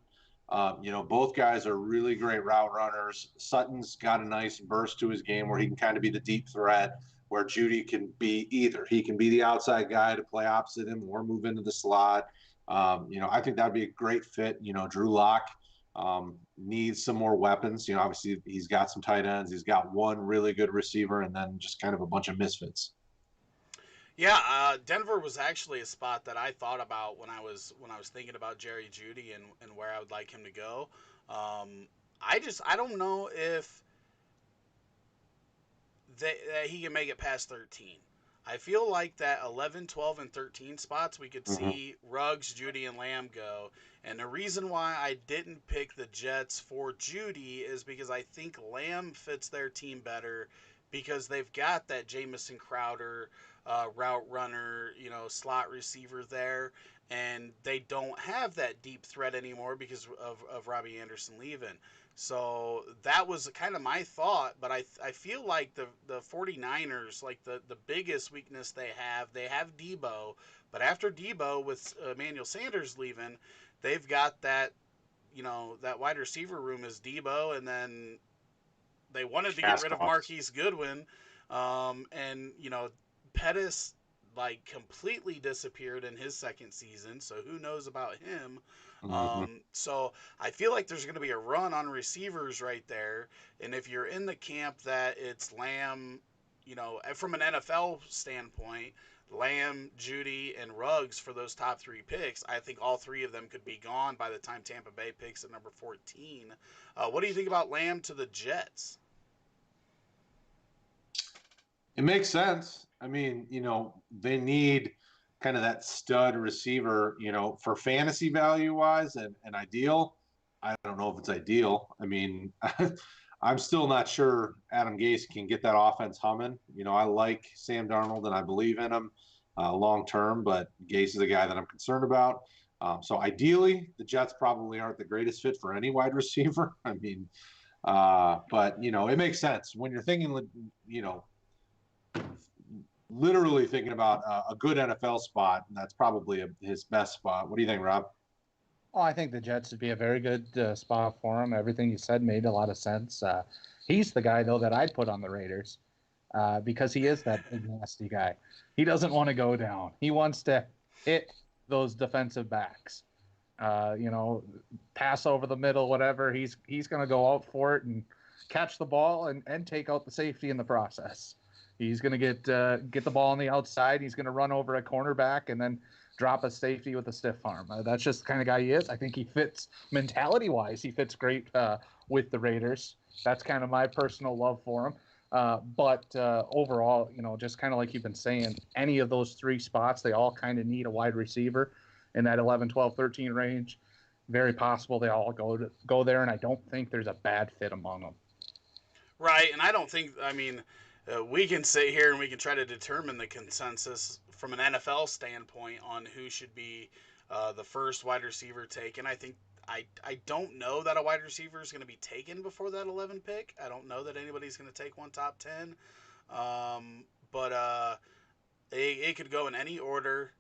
Both guys are really great route runners. Sutton's got a nice burst to his game where he can kind of be the deep threat, where Jeudy can be either. He can be the outside guy to play opposite him or move into the slot. I think that'd be a great fit. Drew Lock needs some more weapons. Obviously he's got some tight ends. He's got one really good receiver and then just kind of a bunch of misfits. Yeah, Denver was actually a spot that I thought about when I was thinking about Jerry Jeudy and where I would like him to go. I don't know if he can make it past 13. I feel like that 11, 12, and 13 spots we could Mm-hmm. see Ruggs, Jeudy, and Lamb go. And the reason why I didn't pick the Jets for Jeudy is because I think Lamb fits their team better because they've got that Jamison Crowder route runner, slot receiver there. And they don't have that deep threat anymore because of Robbie Anderson leaving. So that was kind of my thought, but I feel like the 49ers, like the biggest weakness they have Debo, but after Debo with Emmanuel Sanders leaving, they've got that wide receiver room is Debo, and then they wanted to get rid of Castbox. Marquise Goodwin, and Pettis like completely disappeared in his second season, so who knows about him? Mm-hmm. So I feel like there's going to be a run on receivers right there, and if you're in the camp that it's Lamb, from an NFL standpoint, Lamb, Jeudy, and Ruggs for those top three picks, I think all three of them could be gone by the time Tampa Bay picks at number 14. What do you think about Lamb to the Jets? It makes sense. I mean, they need kind of that stud receiver, for fantasy value wise and ideal. I don't know if it's ideal. I mean, I'm still not sure Adam Gase can get that offense humming. I like Sam Darnold and I believe in him long term, but Gase is a guy that I'm concerned about. So ideally, the Jets probably aren't the greatest fit for any wide receiver. I mean, but it makes sense when you're thinking, literally thinking about a good NFL spot. And that's probably his best spot. What do you think, Rob? Oh, I think the Jets would be a very good spot for him. Everything you said made a lot of sense. He's the guy, though, that I'd put on the Raiders because he is that big, nasty guy. He doesn't want to go down. He wants to hit those defensive backs. Pass over the middle, whatever. He's going to go out for it and catch the ball and take out the safety in the process. He's going to get the ball on the outside. He's going to run over a cornerback and then drop a safety with a stiff arm. That's just the kind of guy he is. I think he fits mentality-wise. He fits great with the Raiders. That's kind of my personal love for him. But overall, just kind of like you've been saying, any of those three spots, they all kind of need a wide receiver in that 11, 12, 13 range. Very possible they all go there, and I don't think there's a bad fit among them. Right, and I don't think, we can sit here and we can try to determine the consensus from an NFL standpoint on who should be the first wide receiver taken. I don't know that a wide receiver is going to be taken before that 11 pick. I don't know that anybody's going to take one top 10. But it could go in any order,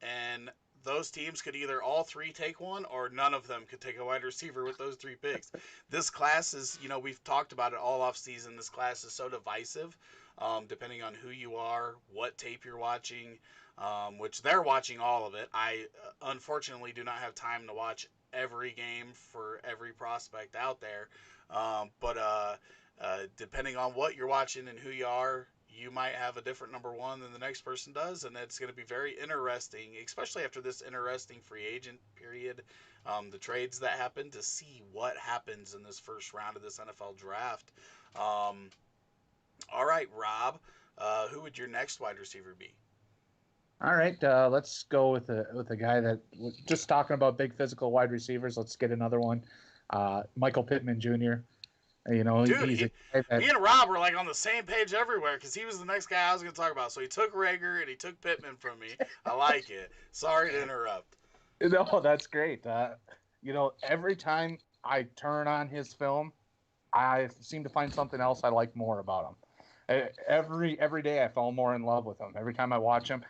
and those teams could either all three take one or none of them could take a wide receiver with those three picks. This class is, we've talked about it all off season. This class is so divisive, depending on who you are, what tape you're watching, which they're watching all of it. I unfortunately do not have time to watch every game for every prospect out there. But depending on what you're watching and who you are, you might have a different number one than the next person does, and it's going to be very interesting, especially after this interesting free agent period, the trades that happen, to see what happens in this first round of this NFL draft. All right, Rob, who would your next wide receiver be? All right, let's go with a guy that just talking about big physical wide receivers. Let's get another one, Michael Pittman Jr. Dude, he's a guy that, me and Rob were like on the same page everywhere because he was the next guy I was going to talk about. So he took Reagor and he took Pittman from me. I like it. Sorry to interrupt. no, that's great. Every time I turn on his film, I seem to find something else I like more about him. Every day I fall more in love with him. Every time I watch him,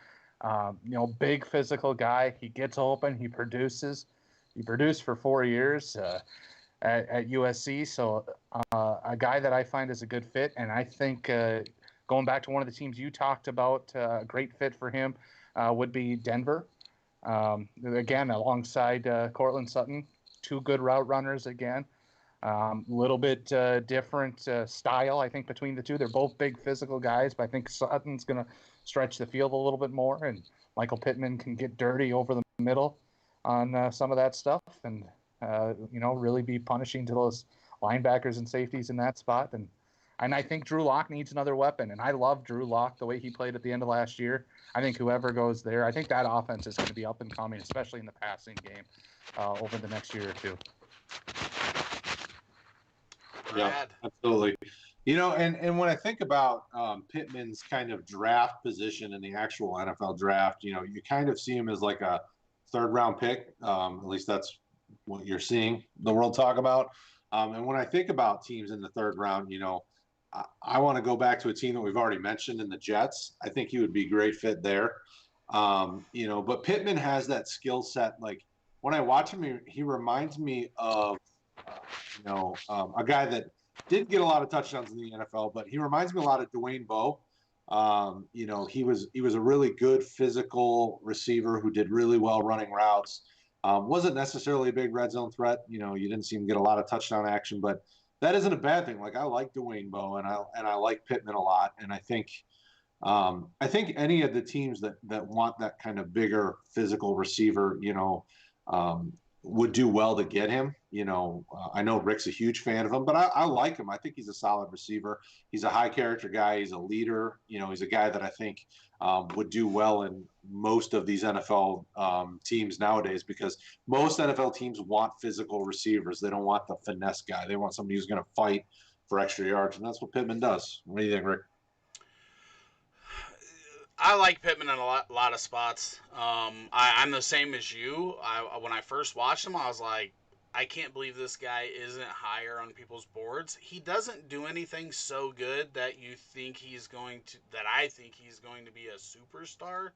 big physical guy. He gets open. He produces. He produced for 4 years. At USC. So a guy that I find is a good fit. And I think going back to one of the teams you talked about, a great fit for him would be Denver. Again, alongside Cortland Sutton, two good route runners again. A little bit different style, I think, between the two. They're both big physical guys, but I think Sutton's going to stretch the field a little bit more, and Michael Pittman can get dirty over the middle on some of that stuff. And really be punishing to those linebackers and safeties in that spot. And And I think Drew Lock needs another weapon. And I love Drew Lock, the way he played at the end of last year. I think whoever goes there, I think that offense is going to be up and coming, especially in the passing game over the next year or two. Yeah, absolutely. And when I think about Pittman's kind of draft position in the actual NFL draft, you kind of see him as like a third-round pick. At least that's what you're seeing the world talk about. And when I think about teams in the third round, I want to go back to a team that we've already mentioned in the Jets. I think he would be a great fit there. But Pittman has that skill set. Like when I watch him, he reminds me of, a guy that didn't get a lot of touchdowns in the NFL, but he reminds me a lot of Dwayne Bowe. He was a really good physical receiver who did really well running routes. Wasn't necessarily a big red zone threat. You didn't see him get a lot of touchdown action, but that isn't a bad thing. Like I like Dwayne Bowe and I like Pittman a lot. And I think any of the teams that want that kind of bigger physical receiver, would do well to get him. I know Rick's a huge fan of him, but I like him. I think he's a solid receiver. He's a high character guy. He's a leader. He's a guy that I think would do well in most of these NFL teams nowadays, because most NFL teams want physical receivers. They don't want the finesse guy. They want somebody who's going to fight for extra yards, and that's what Pittman does. What do you think, Rick? I like Pittman in a lot of spots. I'm the same as you. When I first watched him, I was like, I can't believe this guy isn't higher on people's boards. He doesn't do anything so good that I think he's going to be a superstar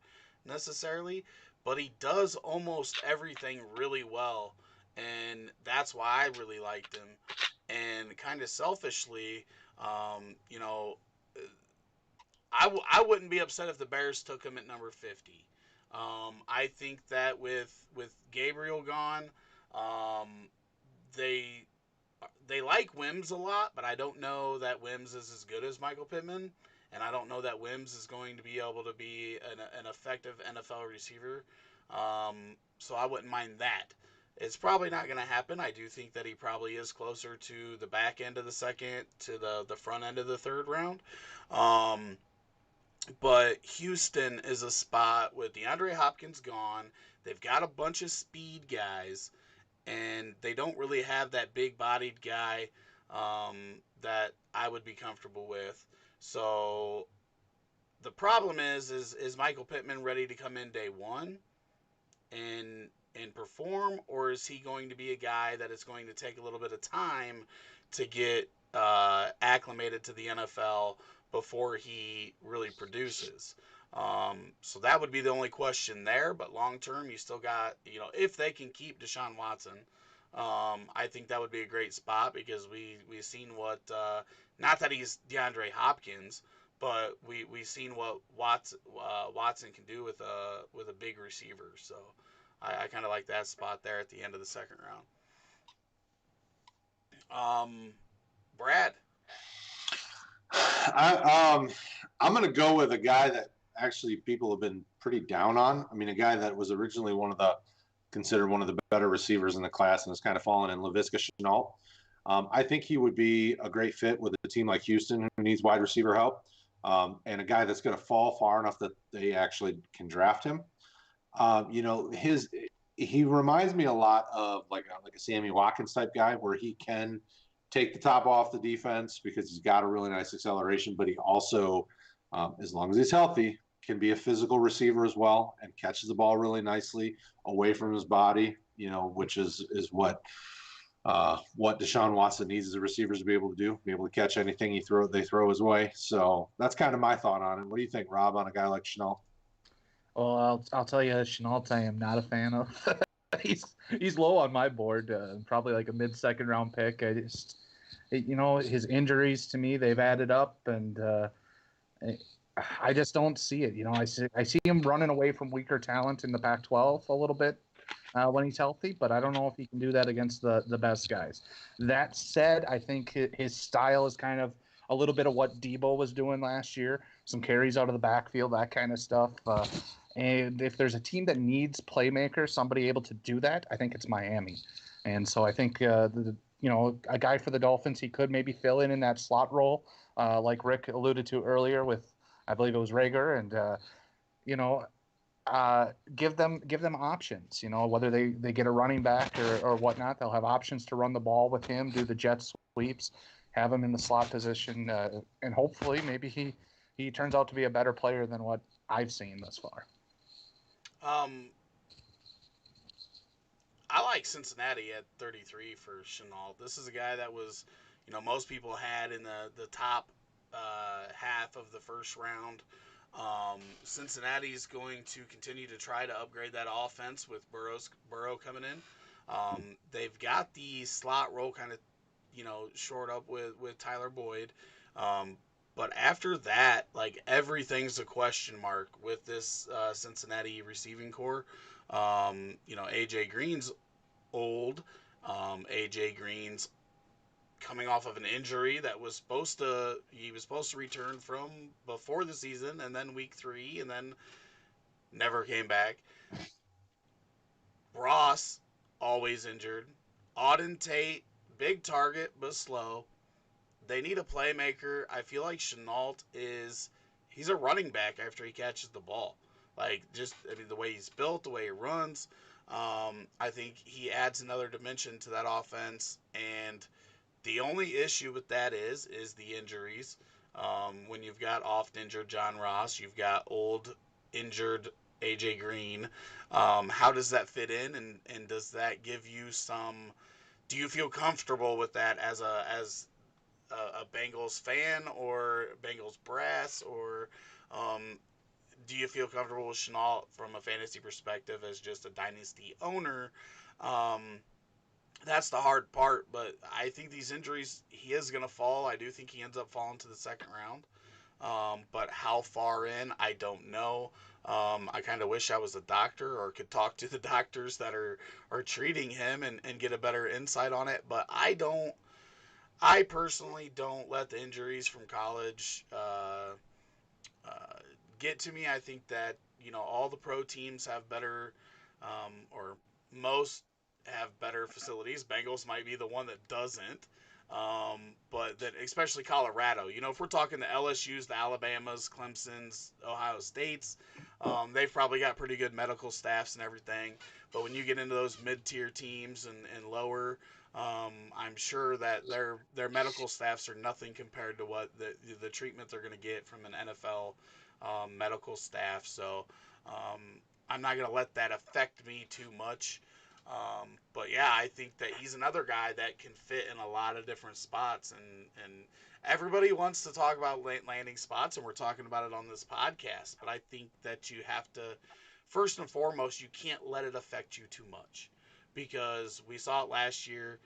necessarily, but he does almost everything really well, and that's why I really liked him. And kind of selfishly, I wouldn't be upset if the Bears took him at number 50. I think that with Gabriel gone, they like Wims a lot, but I don't know that Wims is as good as Michael Pittman, and I don't know that Wims is going to be able to be an effective NFL receiver. So I wouldn't mind that. It's probably not going to happen. I do think that he probably is closer to the back end of the second to the front end of the third round. But Houston is a spot with DeAndre Hopkins gone. They've got a bunch of speed guys, and they don't really have that big-bodied guy that I would be comfortable with. So the problem is Michael Pittman ready to come in day one and perform, or is he going to be a guy that is going to take a little bit of time to get acclimated to the NFL before he really produces? So that would be the only question there. But long term, you still got, if they can keep Deshaun Watson, I think that would be a great spot, because we've seen what, not that he's DeAndre Hopkins, but we've seen what Watson can do with a big receiver. So I kind of like that spot there at the end of the second round. Brad. I'm going to go with a guy that actually people have been pretty down on. I mean, a guy that was originally considered one of the better receivers in the class and has kind of fallen in, Laviska Shenault. I think he would be a great fit with a team like Houston, who needs wide receiver help, and a guy that's going to fall far enough that they actually can draft him. He reminds me a lot of like a Sammy Watkins type guy, where he can take the top off the defense because he's got a really nice acceleration, but he also, as long as he's healthy, can be a physical receiver as well and catches the ball really nicely away from his body, which is what Deshaun Watson needs as a receiver to be able to catch anything they throw his way. So that's kind of my thought on it. What do you think, Rob, on a guy like Shenault? Well, I'll tell you, Shenault, I am not a fan of. He's low on my board, probably like a mid-second round pick. His injuries to me, they've added up, and I just don't see it. I see him running away from weaker talent in the Pac-12 a little bit when he's healthy, but I don't know if he can do that against the best guys. That said, I think his style is kind of a little bit of what Debo was doing last year, some carries out of the backfield, that kind of stuff. And if there's a team that needs playmakers, somebody able to do that, I think it's Miami. And so I think a guy for the Dolphins. He could maybe fill in that slot role, like Rick alluded to earlier with, I believe it was Reagor, and you know, give them options. Whether they get a running back or whatnot, they'll have options to run the ball with him, do the jet sweeps, have him in the slot position, and hopefully maybe he turns out to be a better player than what I've seen thus far. I like Cincinnati at 33 for Shenault. This is a guy that was, most people had in the top half of the first round. Cincinnati's going to continue to try to upgrade that offense with Burrow coming in. They've got the slot role kind of, shored up with Tyler Boyd. But after that, like, everything's a question mark with this Cincinnati receiving core. AJ Green's old. AJ Green's coming off of an injury that was supposed to return from before the season, and then week 3, and then never came back. Ross, always injured. Auden Tate, big target but slow. They need a playmaker. I feel like Shenault he's a running back after he catches the ball. The way he's built, the way he runs, I think he adds another dimension to that offense. And the only issue with that is the injuries. When you've got oft-injured John Ross, you've got old, injured AJ Green. How does that fit in? And does that give you some? Do you feel comfortable with that as a Bengals fan or Bengals brass, or do you feel comfortable with Shenault from a fantasy perspective as just a dynasty owner? That's the hard part, but I think these injuries, he is going to fall. I do think he ends up falling to the second round. But how far in, I don't know. I kind of wish I was a doctor or could talk to the doctors that are treating him and get a better insight on it. But I personally don't let the injuries from college get to me. I think that, all the pro teams have better, or most have better facilities. Bengals might be the one that doesn't. But that, especially Colorado, if we're talking the LSUs, the Alabamas, Clemson's, Ohio States, they've probably got pretty good medical staffs and everything. But when you get into those mid-tier teams and lower, I'm sure that their medical staffs are nothing compared to what the treatment they're going to get from an NFL medical staff. So I'm not going to let that affect me too much. But yeah, I think that he's another guy that can fit in a lot of different spots, and everybody wants to talk about landing spots, and we're talking about it on this podcast. But I think that you have to, first and foremost, you can't let it affect you too much, because we saw it last year.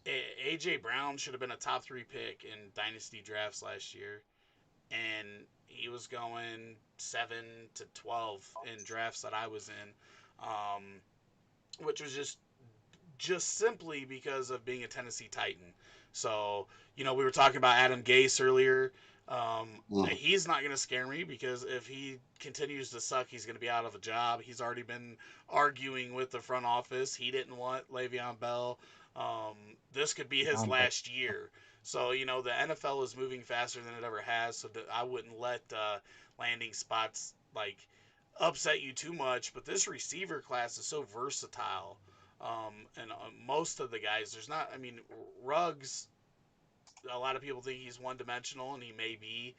AJ Brown should have been a top 3 pick in dynasty drafts last year, and he was going 7 to 12 in drafts that I was in, which was just simply because of being a Tennessee Titan. So, we were talking about Adam Gase earlier. He's not going to scare me, because if he continues to suck, he's going to be out of a job. He's already been arguing with the front office. He didn't want Le'Veon Bell. This could be his last year. So, the NFL is moving faster than it ever has. So I wouldn't let landing spots upset you too much. But this receiver class is so versatile. And most of the guys, Ruggs, a lot of people think he's one-dimensional, and he may be.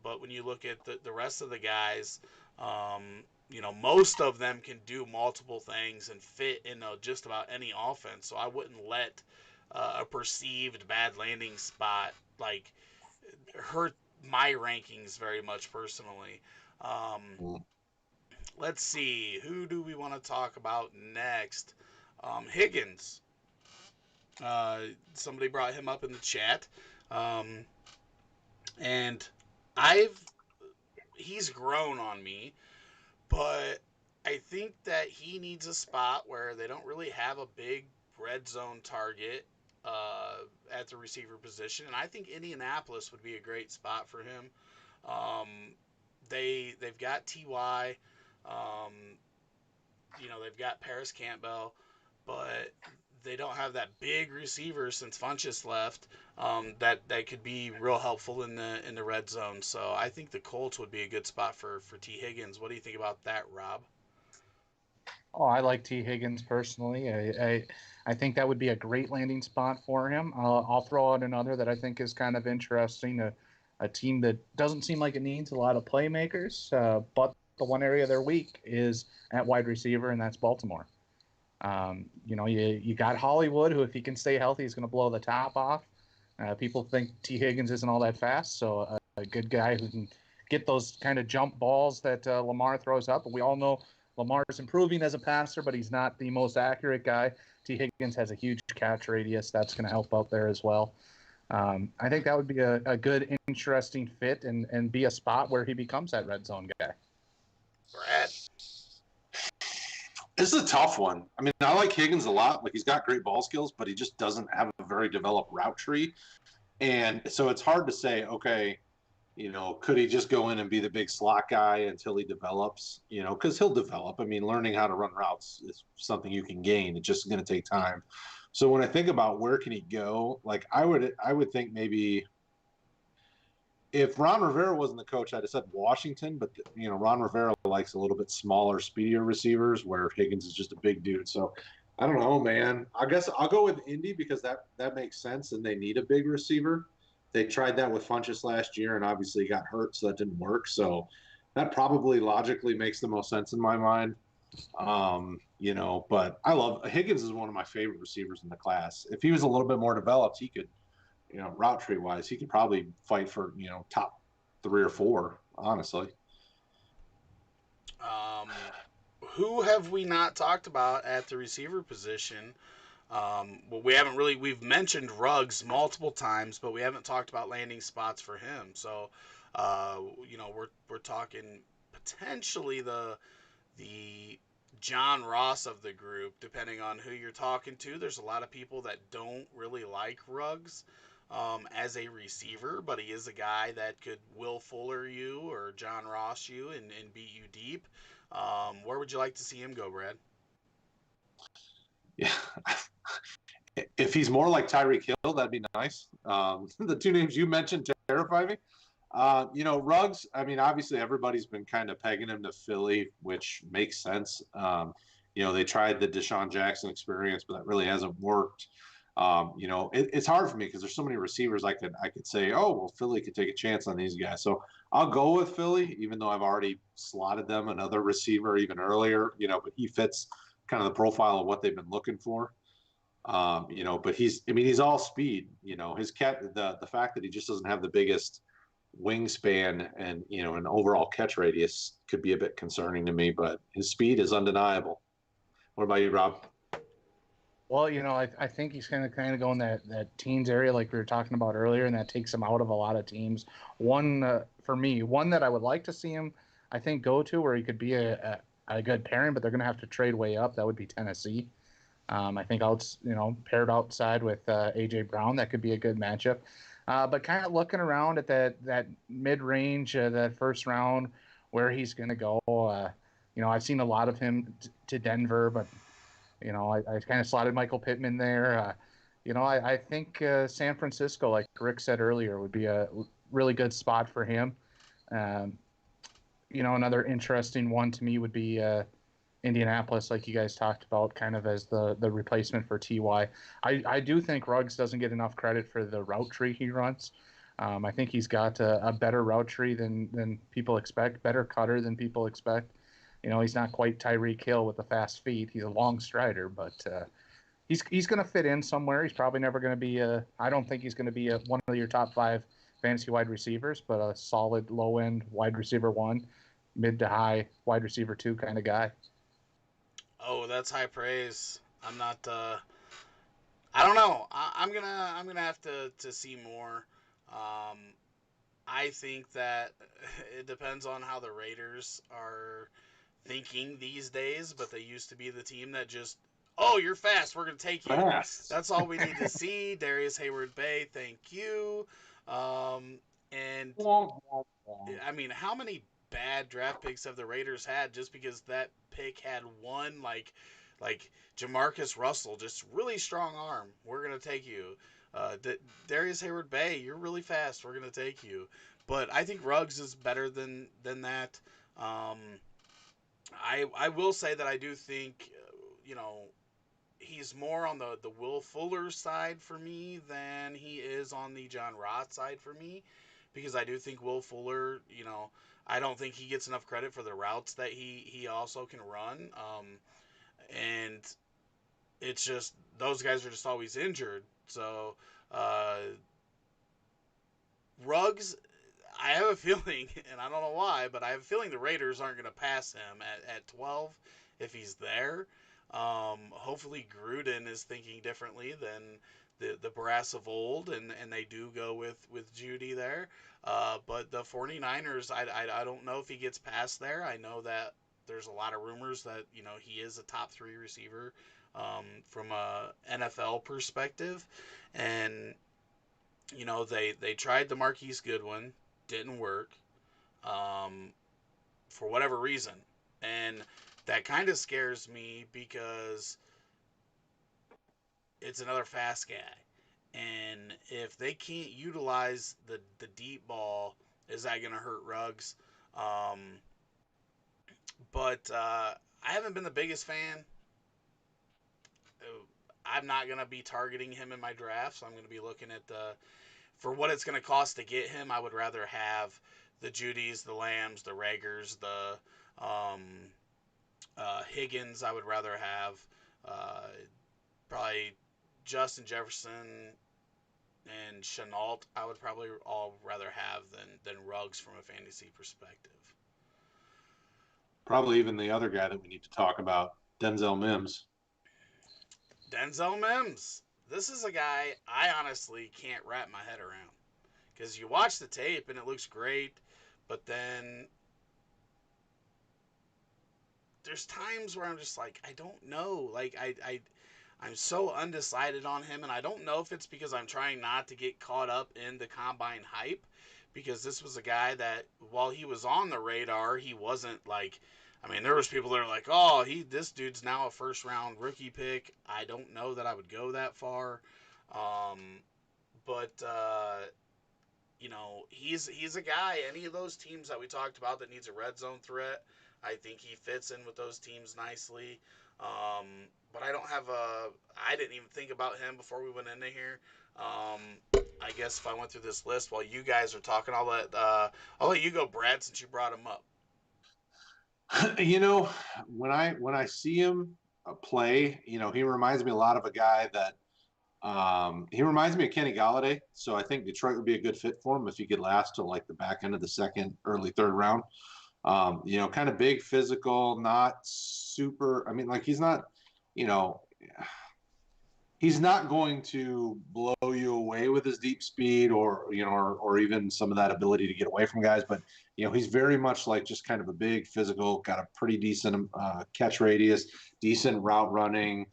But when you look at the rest of the guys, most of them can do multiple things and fit in just about any offense. So I wouldn't let a perceived bad landing spot hurt my rankings very much personally. Let's see, who do we want to talk about next? Higgins. Somebody brought him up in the chat. And he's grown on me, but I think that he needs a spot where they don't really have a big red zone target at the receiver position. And I think Indianapolis would be a great spot for him. They've got T.Y., they've got Paris Campbell, but they don't have that big receiver since Funchess left. That could be real helpful in the red zone. So I think the Colts would be a good spot for T Higgins. What do you think about that, Rob? Oh, I like T. Higgins personally. I think that would be a great landing spot for him. I'll throw out another that I think is kind of interesting. A team that doesn't seem like it needs a lot of playmakers, but the one area they're weak is at wide receiver, and that's Baltimore. You got Hollywood, who if he can stay healthy, is going to blow the top off. People think T. Higgins isn't all that fast, so a good guy who can get those kind of jump balls that Lamar throws up. But we all know Lamar is improving as a passer, but he's not the most accurate guy. T. Higgins has a huge catch radius. That's going to help out there as well. I think that would be a good, interesting fit and be a spot where he becomes that red zone guy. Brad? This is a tough one. I mean, I like Higgins a lot. Like, he's got great ball skills, but he just doesn't have a very developed route tree. And so it's hard to say, okay, could he just go in and be the big slot guy until he develops? Because he'll develop. I mean, learning how to run routes is something you can gain. It's just going to take time. So when I think about where can he go, like I would think maybe if Ron Rivera wasn't the coach, I'd have said Washington. But Ron Rivera likes a little bit smaller, speedier receivers, where Higgins is just a big dude. So I don't know, man. I guess I'll go with Indy because that makes sense, and they need a big receiver. They tried that with Funchess last year, and obviously got hurt, so that didn't work. So that probably logically makes the most sense in my mind. But I love Higgins is one of my favorite receivers in the class. If he was a little bit more developed, he could, route tree wise, he could probably fight for, top 3 or 4, honestly. Who have we not talked about at the receiver position? Well, we've mentioned Ruggs multiple times, but we haven't talked about landing spots for him. So, we're talking potentially the John Ross of the group, depending on who you're talking to. There's a lot of people that don't really like Ruggs as a receiver, but he is a guy that could Will Fuller you or John Ross you and beat you deep. Where would you like to see him go, Brad? Yeah. If he's more like Tyreek Hill, that'd be nice. The two names you mentioned terrify me. Ruggs, I mean, obviously everybody's been kind of pegging him to Philly, which makes sense. They tried the Deshaun Jackson experience, but that really hasn't worked. It's hard for me because there's so many receivers I could say, oh, well, Philly could take a chance on these guys. So I'll go with Philly, even though I've already slotted them another receiver even earlier, but he fits kind of the profile of what they've been looking for. But he's all speed, the fact that he just doesn't have the biggest wingspan and, an overall catch radius could be a bit concerning to me, but his speed is undeniable. What about you, Rob? Well, I think he's going to kind of go in that teens area like we were talking about earlier, and that takes him out of a lot of teams. One, for me, one that I would like to see him, I think, go to where he could be a good pairing, but they're going to have to trade way up. That would be Tennessee. I think paired outside with A.J. Brown, that could be a good matchup. But kind of looking around at that mid-range, that first round, where he's going to go. I've seen a lot of him to Denver, but I kind of slotted Michael Pittman there. I think San Francisco, like Rick said earlier, would be a really good spot for him. Another interesting one to me would be Indianapolis, like you guys talked about, kind of as the replacement for Ty. I do think Ruggs doesn't get enough credit for the route tree he runs. I think he's got a better route tree than people expect, better cutter than people expect. He's not quite Tyreek Hill with the fast feet. He's a long strider, but he's going to fit in somewhere. He's probably never going to be I don't think he's going to be one of your top 5 fantasy wide receivers, but a solid low-end wide receiver 1, mid to high wide receiver 2 kind of guy. Oh, that's high praise. I'm not. I don't know. I'm gonna have to see more. I think that it depends on how the Raiders are thinking these days, but they used to be the team that just, oh, you're fast, we're gonna take you. Fast. That's all we need to see. Darius Hayward-Bay, thank you. And I mean, how many bad draft picks have the Raiders had just because that pick had one Like Jamarcus Russell, just really strong arm. We're gonna take you. Darius Hayward-Bay, you're really fast. We're gonna take you. But I think Ruggs is better than that. Um, I will say that I do think, he's more on the Will Fuller side for me than he is on the John Roth side for me, because I do think Will Fuller, I don't think he gets enough credit for the routes that he also can run. And it's just those guys are just always injured. So Ruggs, I have a feeling, and I don't know why, but I have a feeling the Raiders aren't going to pass him at 12 if he's there. Hopefully Gruden is thinking differently than the brass of old, and they do go with Jeudy there. But the 49ers, I don't know if he gets past there. I know that there's a lot of rumors that, he is a top 3 receiver from a NFL perspective. And, they tried the Marquise Goodwin, didn't work for whatever reason. And that kind of scares me because it's another fast guy. And if they can't utilize the deep ball, is that going to hurt Ruggs? But I haven't been the biggest fan. I'm not going to be targeting him in my draft, so I'm going to be looking at for what it's going to cost to get him. I would rather have the Judys, the Lambs, the Reagors, the Higgins. I would rather have probably Justin Jefferson and Shenault. I would probably all rather have than Ruggs from a fantasy perspective. Probably even the other guy that we need to talk about, Denzel Mims. Denzel Mims. This is a guy I honestly can't wrap my head around, because you watch the tape and it looks great, but then there's times where I'm just like, I don't know. Like, I'm so undecided on him, and I don't know if it's because I'm trying not to get caught up in the combine hype, because this was a guy that, while he was on the radar, he wasn't like, there was people that are like, oh, this dude's now a first-round rookie pick. I don't know that I would go that far. But he's a guy, any of those teams that we talked about that needs a red zone threat, I think he fits in with those teams nicely. But I didn't even think about him before we went into here. I guess if I went through this list while you guys are talking, I'll let you go, Brad, since you brought him up. When I see him play, he reminds me a lot of a guy that he reminds me of Kenny Golladay. So I think Detroit would be a good fit for him if he could last till like the back end of the second, early third round. Kind of big, physical, not super. He's not, he's not going to blow you away with his deep speed or even some of that ability to get away from guys. But, he's very much like just kind of a big physical, got a pretty decent catch radius, decent route running,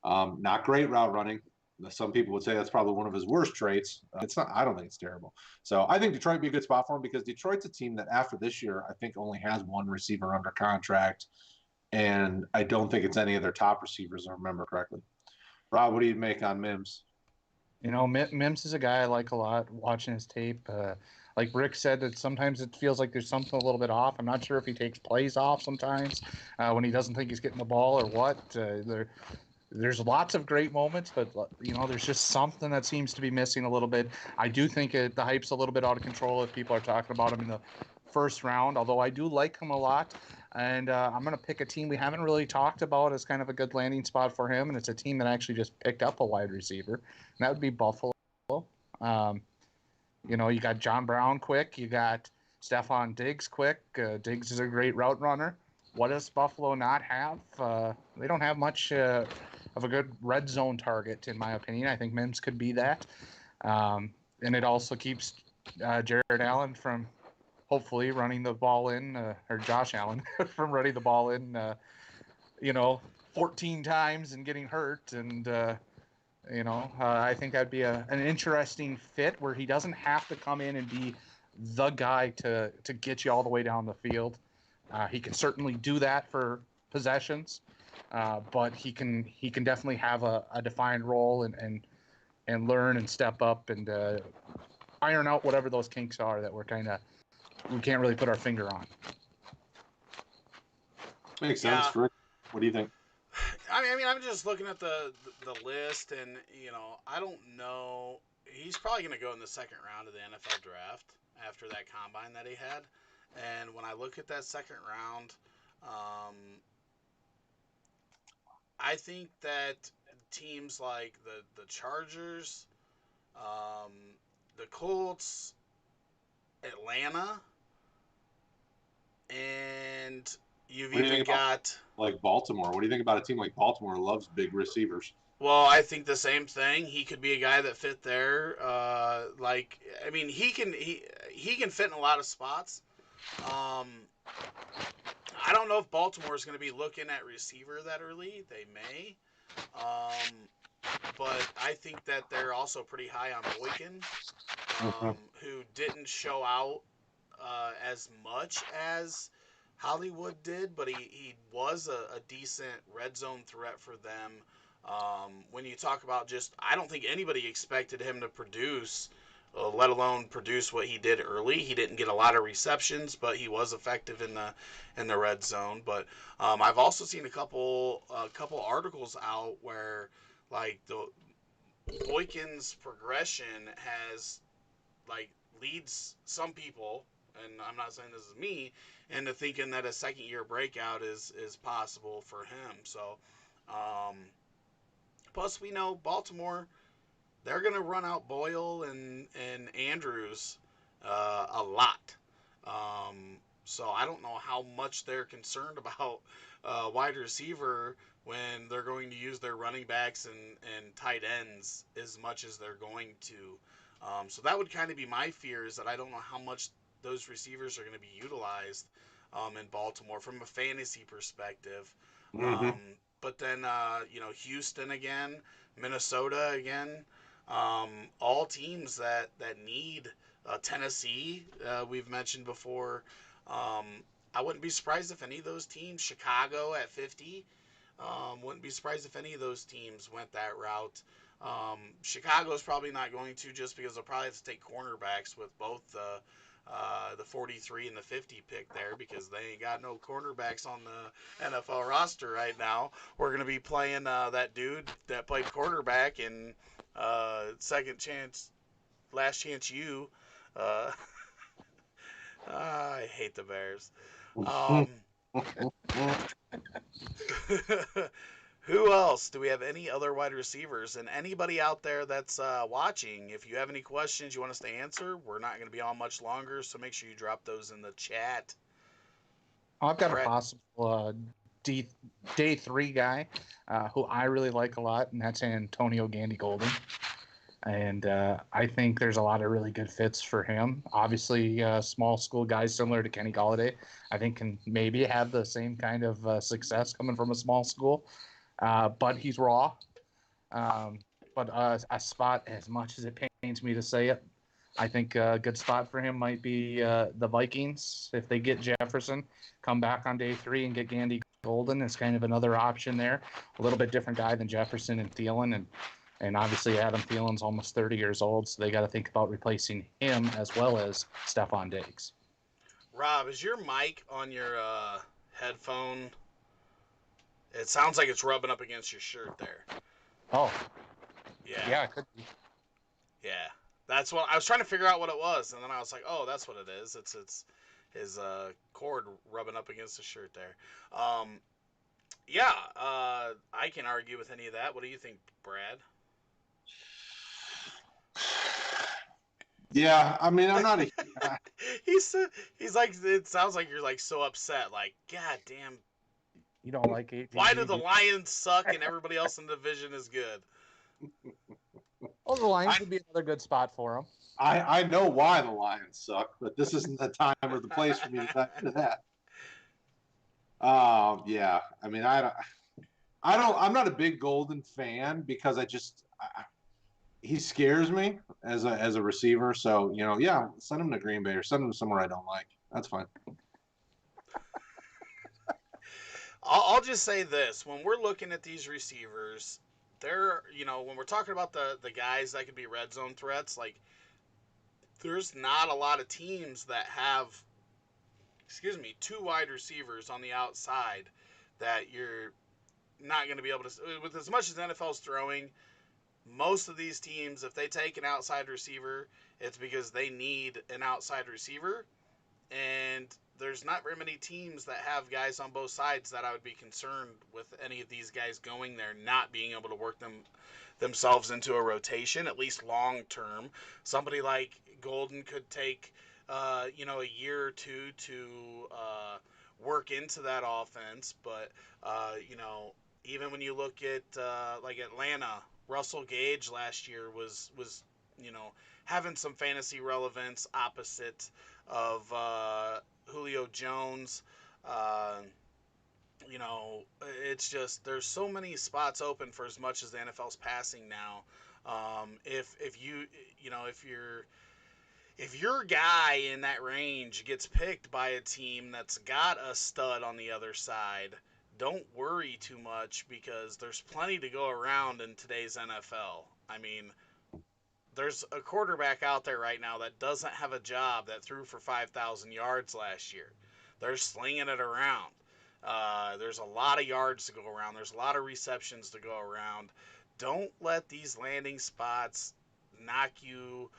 not great route running. Some people would say that's probably one of his worst traits. It's not. I don't think it's terrible. So I think Detroit would be a good spot for him, because Detroit's a team that after this year, I think only has one receiver under contract. And I don't think it's any of their top receivers, if I remember correctly. Rob, what do you make on Mims? Mims is a guy I like a lot, watching his tape. Like Rick said, that sometimes it feels like there's something a little bit off. I'm not sure if he takes plays off sometimes when he doesn't think he's getting the ball or what. There's lots of great moments, but there's just something that seems to be missing a little bit. I do think the hype's a little bit out of control if people are talking about him in the first round, although I do like him a lot. And I'm going to pick a team we haven't really talked about as kind of a good landing spot for him, and it's a team that actually just picked up a wide receiver, and that would be Buffalo. You got John Brown quick, you got Stephon Diggs quick. Diggs is a great route runner. What does Buffalo not have? They don't have much of a good red zone target, in my opinion. I think Mims could be that. And it also keeps Jared Allen from hopefully running the ball in, or Josh Allen from running the ball in, 14 times and getting hurt. And, I think that'd be an interesting fit where he doesn't have to come in and be the guy to get you all the way down the field. He can certainly do that for possessions. but he can definitely have a defined role and learn and step up and iron out whatever those kinks are that we can't really put our finger on. Makes sense, Rick. What do you think? I mean, I'm just looking at the list, and I don't know. He's probably going to go in the second round of the NFL draft after that combine that he had. And when I look at that second round, I think that teams like the Chargers, the Colts, Atlanta, and you've even got like Baltimore. What do you think about a team like Baltimore who loves big receivers? Well, I think the same thing. He could be a guy that fit there. He can fit in a lot of spots. I don't know if Baltimore is going to be looking at receiver that early. They may. But I think that they're also pretty high on Boykin, who didn't show out as much as Hollywood did, but he was a decent red zone threat for them. When you talk about I don't think anybody expected him to produce, let alone produce what he did early. He didn't get a lot of receptions, but he was effective in the red zone. But I've also seen a couple articles out where like the Boykin's progression has leads some people, and I'm not saying this is me, into thinking that a second year breakout is possible for him. So. Plus, we know Baltimore, they're going to run out Boyle and Andrews a lot. So I don't know how much they're concerned about wide receiver when they're going to use their running backs and tight ends as much as they're going to. So that would kind of be my fear, is that I don't know how much those receivers are going to be utilized in Baltimore from a fantasy perspective. Mm-hmm. But then, Houston again, Minnesota again, all teams that need Tennessee, we've mentioned before. I wouldn't be surprised if any of those teams, Chicago at 50, wouldn't be surprised if any of those teams went that route. Chicago's probably not going to, just because they'll probably have to take cornerbacks with both the 43 and the 50 pick there, because they ain't got no cornerbacks on the NFL roster right now. We're going to be playing that dude that played quarterback in Last Chance U. I hate the Bears. Who else? Do we have any other wide receivers? And anybody out there that's watching, if you have any questions you want us to answer, we're not going to be on much longer, so make sure you drop those in the chat. I've got a possible day 3 guy who I really like a lot, and that's Antonio Gandy-Golden. And I think there's a lot of really good fits for him. Obviously, small school guys similar to Kenny Golladay, I think, can maybe have the same kind of success coming from a small school. But he's raw. But a spot, as much as it pains me to say it, I think a good spot for him might be the Vikings. If they get Jefferson, come back on day 3 and get Gandy-Golden, it's kind of another option there. A little bit different guy than Jefferson and Thielen, and obviously Adam Thielen's almost 30 years old, so they got to think about replacing him as well as Stephon Diggs. Rob, is your mic on your headphone? It sounds like it's rubbing up against your shirt there. Oh. Yeah. Yeah, it could be. Yeah. That's what I was trying to figure out what it was, and then I was like, "Oh, that's what it is. It's his cord rubbing up against the shirt there." I can argue with any of that. What do you think, Brad? Yeah, I mean, I'm not a. he's like, it sounds like you're like so upset. Like, God damn. You don't like it? Why do the Lions suck and everybody else in the division is good? Well, the Lions would be another good spot for him. I know why the Lions suck, but this isn't the time or the place for me to dive into that. Yeah. I mean, I'm not a big Golden fan, because he scares me as a receiver. So, send him to Green Bay or send him somewhere I don't like. That's fine. I'll just say this: when we're looking at these receivers, they're when we're talking about the guys that could be red zone threats, like there's not a lot of teams that have, two wide receivers on the outside that you're not going to be able to. With as much as NFL's throwing, most of these teams, if they take an outside receiver, it's because they need an outside receiver, and there's not very many teams that have guys on both sides that I would be concerned with any of these guys going there not being able to work themselves into a rotation, at least long term. Somebody like Golden could take a year or two to work into that offense, but even when you look at like Atlanta, Russell Gage last year was having some fantasy relevance opposite of Julio Jones. Uh, it's just there's so many spots open for as much as the NFL's passing now. If your guy in that range gets picked by a team that's got a stud on the other side, don't worry too much because there's plenty to go around in today's NFL. I mean, there's a quarterback out there right now that doesn't have a job that threw for 5,000 yards last year. They're slinging it around. There's a lot of yards to go around. There's a lot of receptions to go around. Don't let these landing spots knock you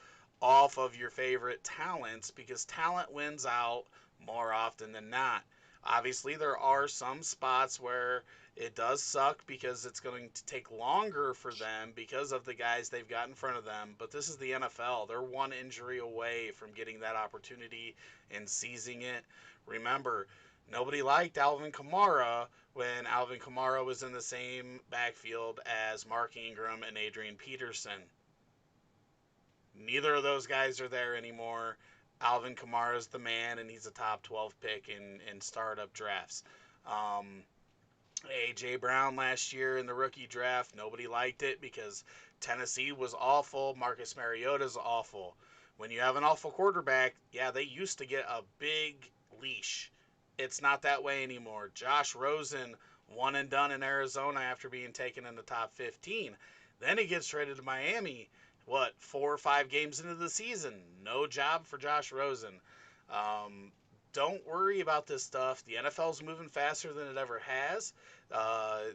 off of your favorite talents because talent wins out more often than not. Obviously, there are some spots where it does suck because it's going to take longer for them because of the guys they've got in front of them. But this is the NFL. They're one injury away from getting that opportunity and seizing it. Remember, nobody liked Alvin Kamara when Alvin Kamara was in the same backfield as Mark Ingram and Adrian Peterson. Neither of those guys are there anymore. Alvin Kamara's the man, and he's a top 12 pick in startup drafts. A.J. Brown last year in the rookie draft, nobody liked it because Tennessee was awful. Marcus Mariota's awful. When you have an awful quarterback, yeah, they used to get a big leash. It's not that way anymore. Josh Rosen, one and done in Arizona after being taken in the top 15. Then he gets traded to Miami. 4 or 5 games into the season? No job for Josh Rosen. Don't worry about this stuff. The NFL's moving faster than it ever has.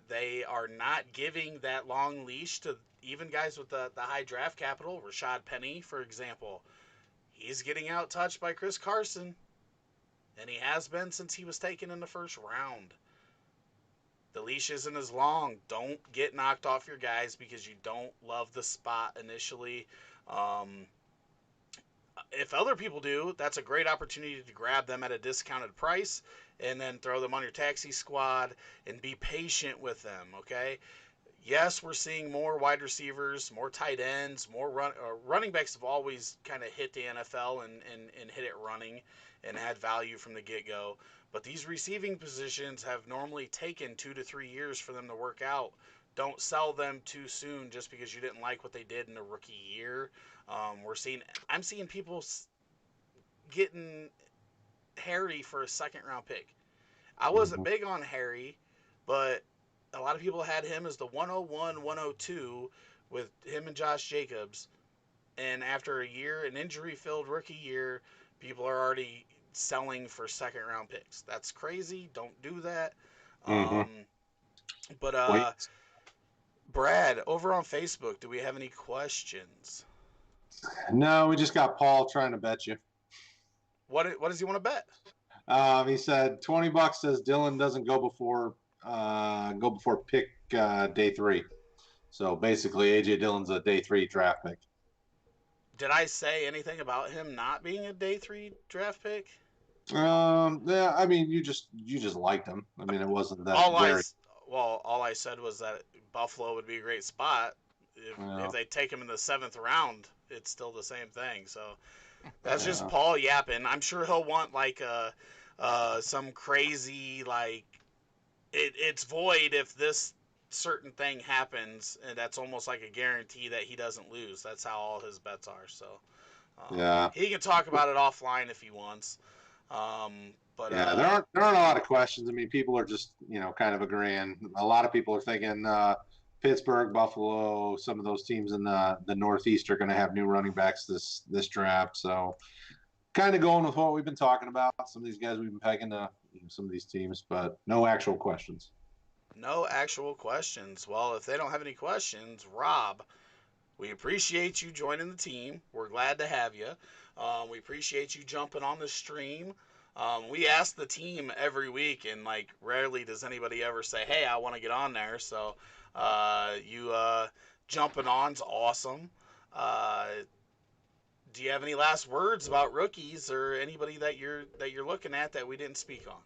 They are not giving that long leash to even guys with the high draft capital. Rashad Penny, for example. He's getting out-touched by Chris Carson. And he has been since he was taken in the first round. The leash isn't as long. Don't get knocked off your guys because you don't love the spot initially. If other people do, that's a great opportunity to grab them at a discounted price and then throw them on your taxi squad and be patient with them, okay? Yes, we're seeing more wide receivers, more tight ends, more running backs have always kind of hit the NFL and hit it running and had value from the get-go. But these receiving positions have normally taken 2 to 3 years for them to work out. Don't sell them too soon just because you didn't like what they did in the rookie year. I'm seeing people getting Harry for a second-round pick. I wasn't big on Harry, but a lot of people had him as the 101, 102 with him and Josh Jacobs. And after a year, an injury-filled rookie year, people are already selling for second-round picks. That's crazy. Don't do that. But Brad, over on Facebook, do we have any questions? No, we just got Paul trying to bet you. What does he want to bet? He said $20 says Dylan doesn't go before pick day 3. So basically, AJ Dillon's a day 3 draft pick. Did I say anything about him not being a day 3 draft pick? Yeah, I mean, you just liked him. I mean, it wasn't that all I said was that Buffalo would be a great spot. If they take him in the 7th round, it's still the same thing. So that's just Paul yapping. I'm sure he'll want like some crazy like it's void if this certain thing happens, and that's almost like a guarantee that he doesn't lose. That's how all his bets are. So he can talk about it offline if he wants. But Yeah, there aren't a lot of questions. I mean, people are just kind of agreeing. A lot of people are thinking Pittsburgh, Buffalo, some of those teams in the Northeast are going to have new running backs this draft. So kind of going with what we've been talking about. Some of these guys we've been pegging to some of these teams, but no actual questions. no actual questions. Well, if they don't have any questions, Rob, we appreciate you joining the team. We're glad to have you. We appreciate you jumping on the stream. We ask the team every week, and like rarely does anybody ever say, "Hey, I want to get on there." So you jumping on's awesome. Uh, do you have any last words about rookies or anybody that you're looking at that we didn't speak on?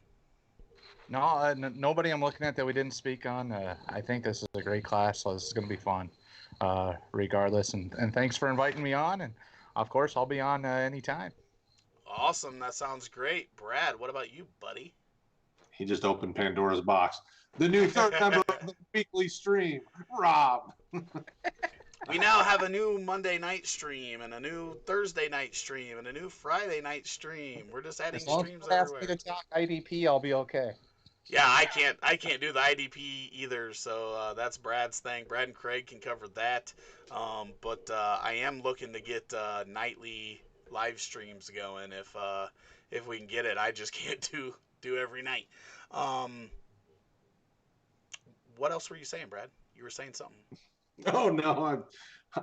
No, nobody I'm looking at that we didn't speak on. I think this is a great class, so this is going to be fun, regardless. And thanks for inviting me on. And of course, I'll be on anytime. Awesome, that sounds great. Brad, what about you, buddy? He just opened Pandora's box. The new third member of the weekly stream, Rob. We now have a new Monday night stream and a new Thursday night stream and a new Friday night stream. We're just adding As long streams as you ask me everywhere. to talk IDP, I'll be okay. Yeah, I can't do the IDP either, so that's Brad's thing. Brad and Craig can cover that. But I am looking to get nightly live streams going if we can get it. I just can't do every night. Um, what else were you saying, Brad? You were saying something. Oh no,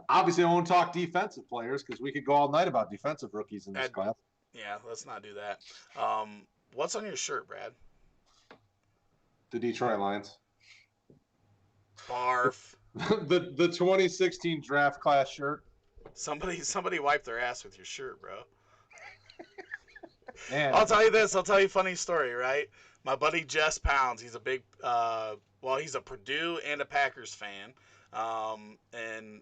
obviously I won't talk defensive players because we could go all night about defensive rookies in this class. Yeah, let's not do that. What's on your shirt, Brad? The Detroit Lions. Barf. the 2016 draft class shirt. Somebody wipe their ass with your shirt, bro. Man. I'll tell you this. I'll tell you a funny story, right? My buddy Jess Pounds, he's a big, he's a Purdue and a Packers fan. And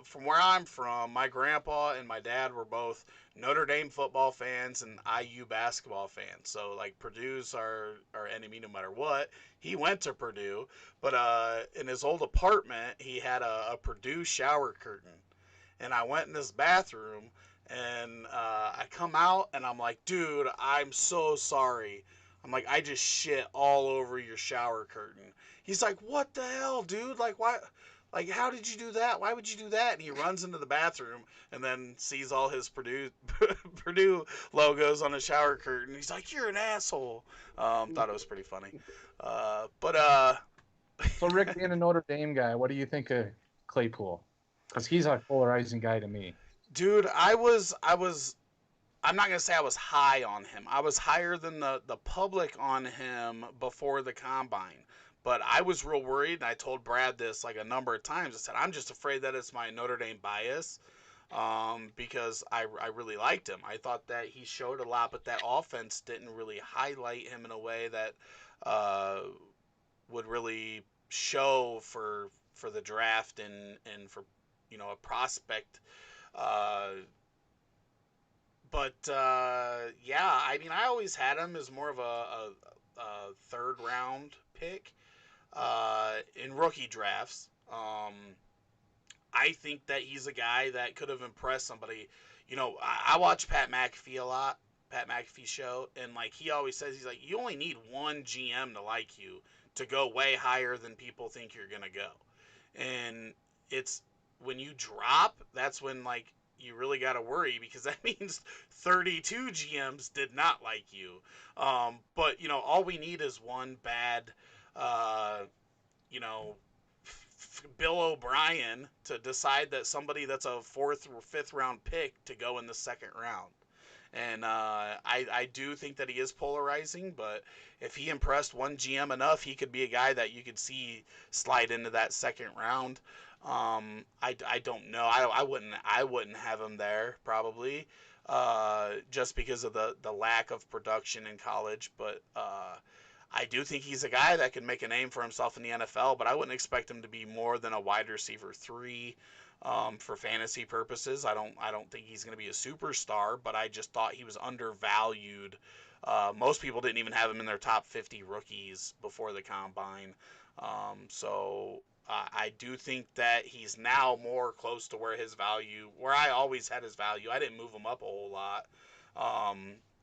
from where I'm from, my grandpa and my dad were both Notre Dame football fans and IU basketball fans. So, like, Purdue's our enemy no matter what. He went to Purdue, but in his old apartment, he had a Purdue shower curtain. And I went in this bathroom, and I come out, and I'm like, dude, I'm so sorry. I'm like, I just shit all over your shower curtain. He's like, what the hell, dude? Like, why? Like, how did you do that? Why would you do that? And he runs into the bathroom and then sees all his Purdue logos on the shower curtain. He's like, you're an asshole. Thought it was pretty funny. So, Rick, being a Notre Dame guy, what do you think of Claypool? Because he's a polarizing guy to me. Dude, I'm not going to say I was high on him. I was higher than the public on him before the combine. But I was real worried, and I told Brad this like a number of times. I said, I'm just afraid that it's my Notre Dame bias because I really liked him. I thought that he showed a lot, but that offense didn't really highlight him in a way that would really show for the draft and for, a prospect. Yeah, I mean, I always had him as more of a third round pick in rookie drafts. I think that he's a guy that could have impressed somebody. I watch Pat McAfee a lot, Pat McAfee show, and like he always says, he's like, you only need one GM to like you to go way higher than people think you're gonna go. And it's when you drop, that's when like you really got to worry because that means 32 GMs did not like you. But all we need is one bad, Bill O'Brien to decide that somebody that's a fourth or fifth round pick to go in the second round. And I do think that he is polarizing, but if he impressed one GM enough, he could be a guy that you could see slide into that second round. I don't know. I wouldn't have him there probably, just because of the lack of production in college. But I do think he's a guy that can make a name for himself in the NFL. But I wouldn't expect him to be more than a wide receiver 3. For fantasy purposes, I don't think he's going to be a superstar, but I just thought he was undervalued. Most people didn't even have him in their top 50 rookies before the combine. So I do think that he's now more close to where I always had his value. I didn't move him up a whole lot.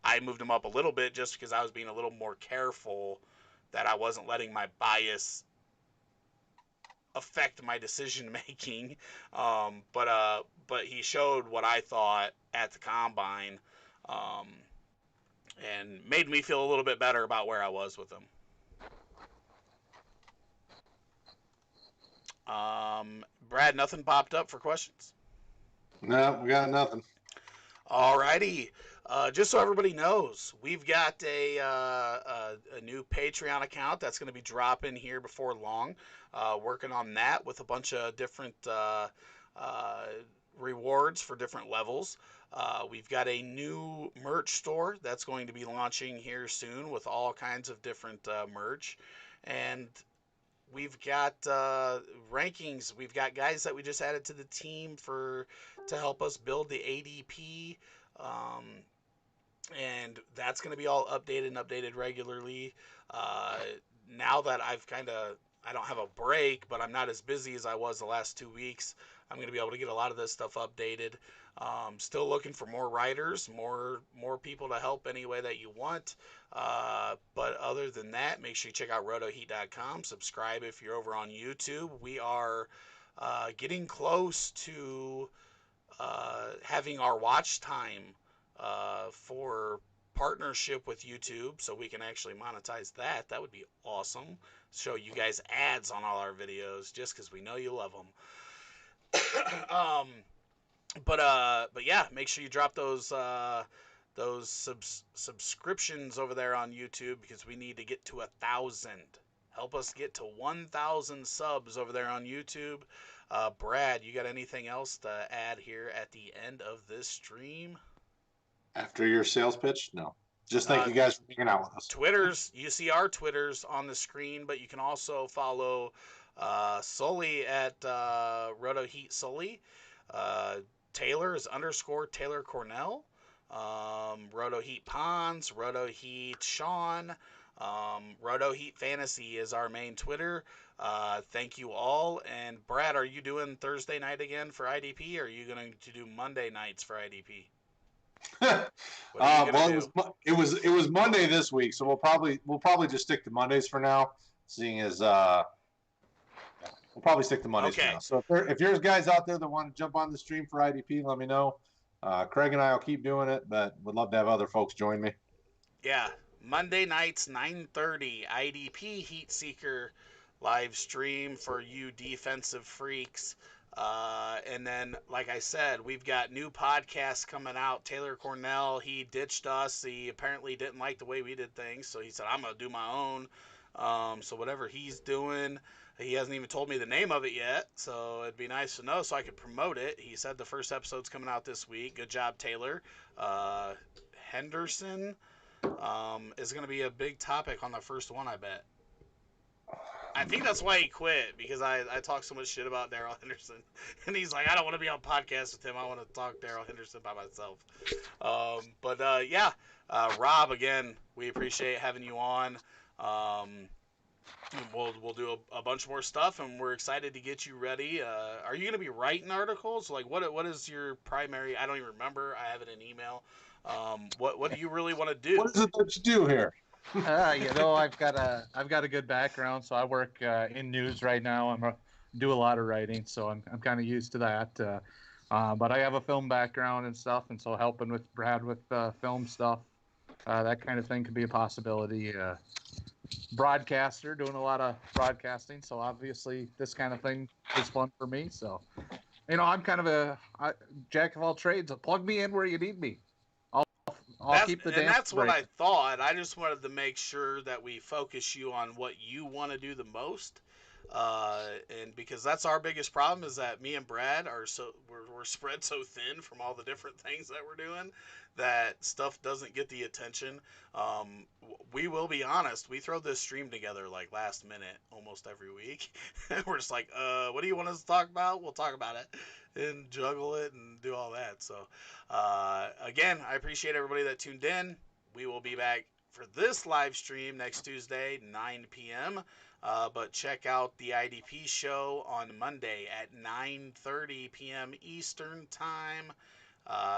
I moved him up a little bit just because I was being a little more careful that I wasn't letting my bias affect my decision making. But he showed what I thought at the combine, um, and made me feel a little bit better about where I was with him. Brad, nothing popped up for questions? No, we got nothing. Alrighty. Just so everybody knows, we've got a new Patreon account that's going to be dropping here before long. Working on that with a bunch of different rewards for different levels. We've got a new merch store that's going to be launching here soon with all kinds of different merch. And we've got rankings. We've got guys that we just added to the team to help us build the ADP. And that's going to be all updated and updated regularly. Now that I don't have a break, but I'm not as busy as I was the last 2 weeks, I'm going to be able to get a lot of this stuff updated. Still looking for more writers, more people to help any way that you want. But other than that, make sure you check out RotoHeat.com. Subscribe if you're over on YouTube. We are getting close to having our watch time for partnership with YouTube, so we can actually monetize that. That would be awesome. Show you guys ads on all our videos, just because we know you love them. But yeah, make sure you drop those subscriptions over there on YouTube, because we need to get to 1,000. Help us get to 1,000 subs over there on YouTube. Brad, you got anything else to add here at the end of this stream? After your sales pitch? No. Just thank you guys for hanging out with us. Twitters, you see our Twitters on the screen, but you can also follow Sully at RotoHeat Sully. Taylor is _ Taylor Cornell. RotoHeat Pons, RotoHeat Sean. RotoHeat Fantasy is our main Twitter. Thank you all. And Brad, are you doing Thursday night again for IDP, or are you going to do Monday nights for IDP? Well, it was Monday this week, so we'll probably just stick to Mondays for now, seeing as we'll probably stick to Mondays for now. So if there's guys out there that want to jump on the stream for IDP, let me know. Craig and I will keep doing it, but would love to have other folks join me. Yeah, Monday nights 9:30 IDP Heat Seeker live stream for you defensive freaks. And then, like I said, we've got new podcasts coming out. Taylor Cornell, he ditched us. He apparently didn't like the way we did things, so he said, I'm going to do my own. So whatever he's doing, he hasn't even told me the name of it yet, so it'd be nice to know so I could promote it. He said the first episode's coming out this week. Good job, Taylor. Henderson is going to be a big topic on the first one, I bet. I think that's why he quit, because I talk so much shit about Darrell Henderson. And he's like, I don't want to be on podcast with him. I want to talk Darrell Henderson by myself. Yeah, Rob, again, we appreciate having you on. We'll do a bunch more stuff, and we're excited to get you ready. Are you going to be writing articles? Like, what is your primary? I don't even remember. I have it in email. What do you really want to do? What is it that you do here? I've got a good background, so I work in news right now. I do a lot of writing, so I'm kind of used to that. But I have a film background and stuff, and so helping with Brad with film stuff, that kind of thing could be a possibility. Broadcaster, doing a lot of broadcasting, so obviously this kind of thing is fun for me. So, I'm kind of a jack of all trades. Plug me in where you need me. I'll keep the damn. And that's what I thought. I just wanted to make sure that we focus you on what you want to do the most. And because that's our biggest problem, is that me and Brad we're spread so thin from all the different things that we're doing that stuff doesn't get the attention. We will be honest, we throw this stream together like last minute almost every week. We're just like, what do you want us to talk about? We'll talk about it and juggle it and do all that. So again, I appreciate everybody that tuned in. We will be back for this live stream next Tuesday, 9 p.m. But check out the IDP show on Monday at 9:30 p.m. Eastern Time.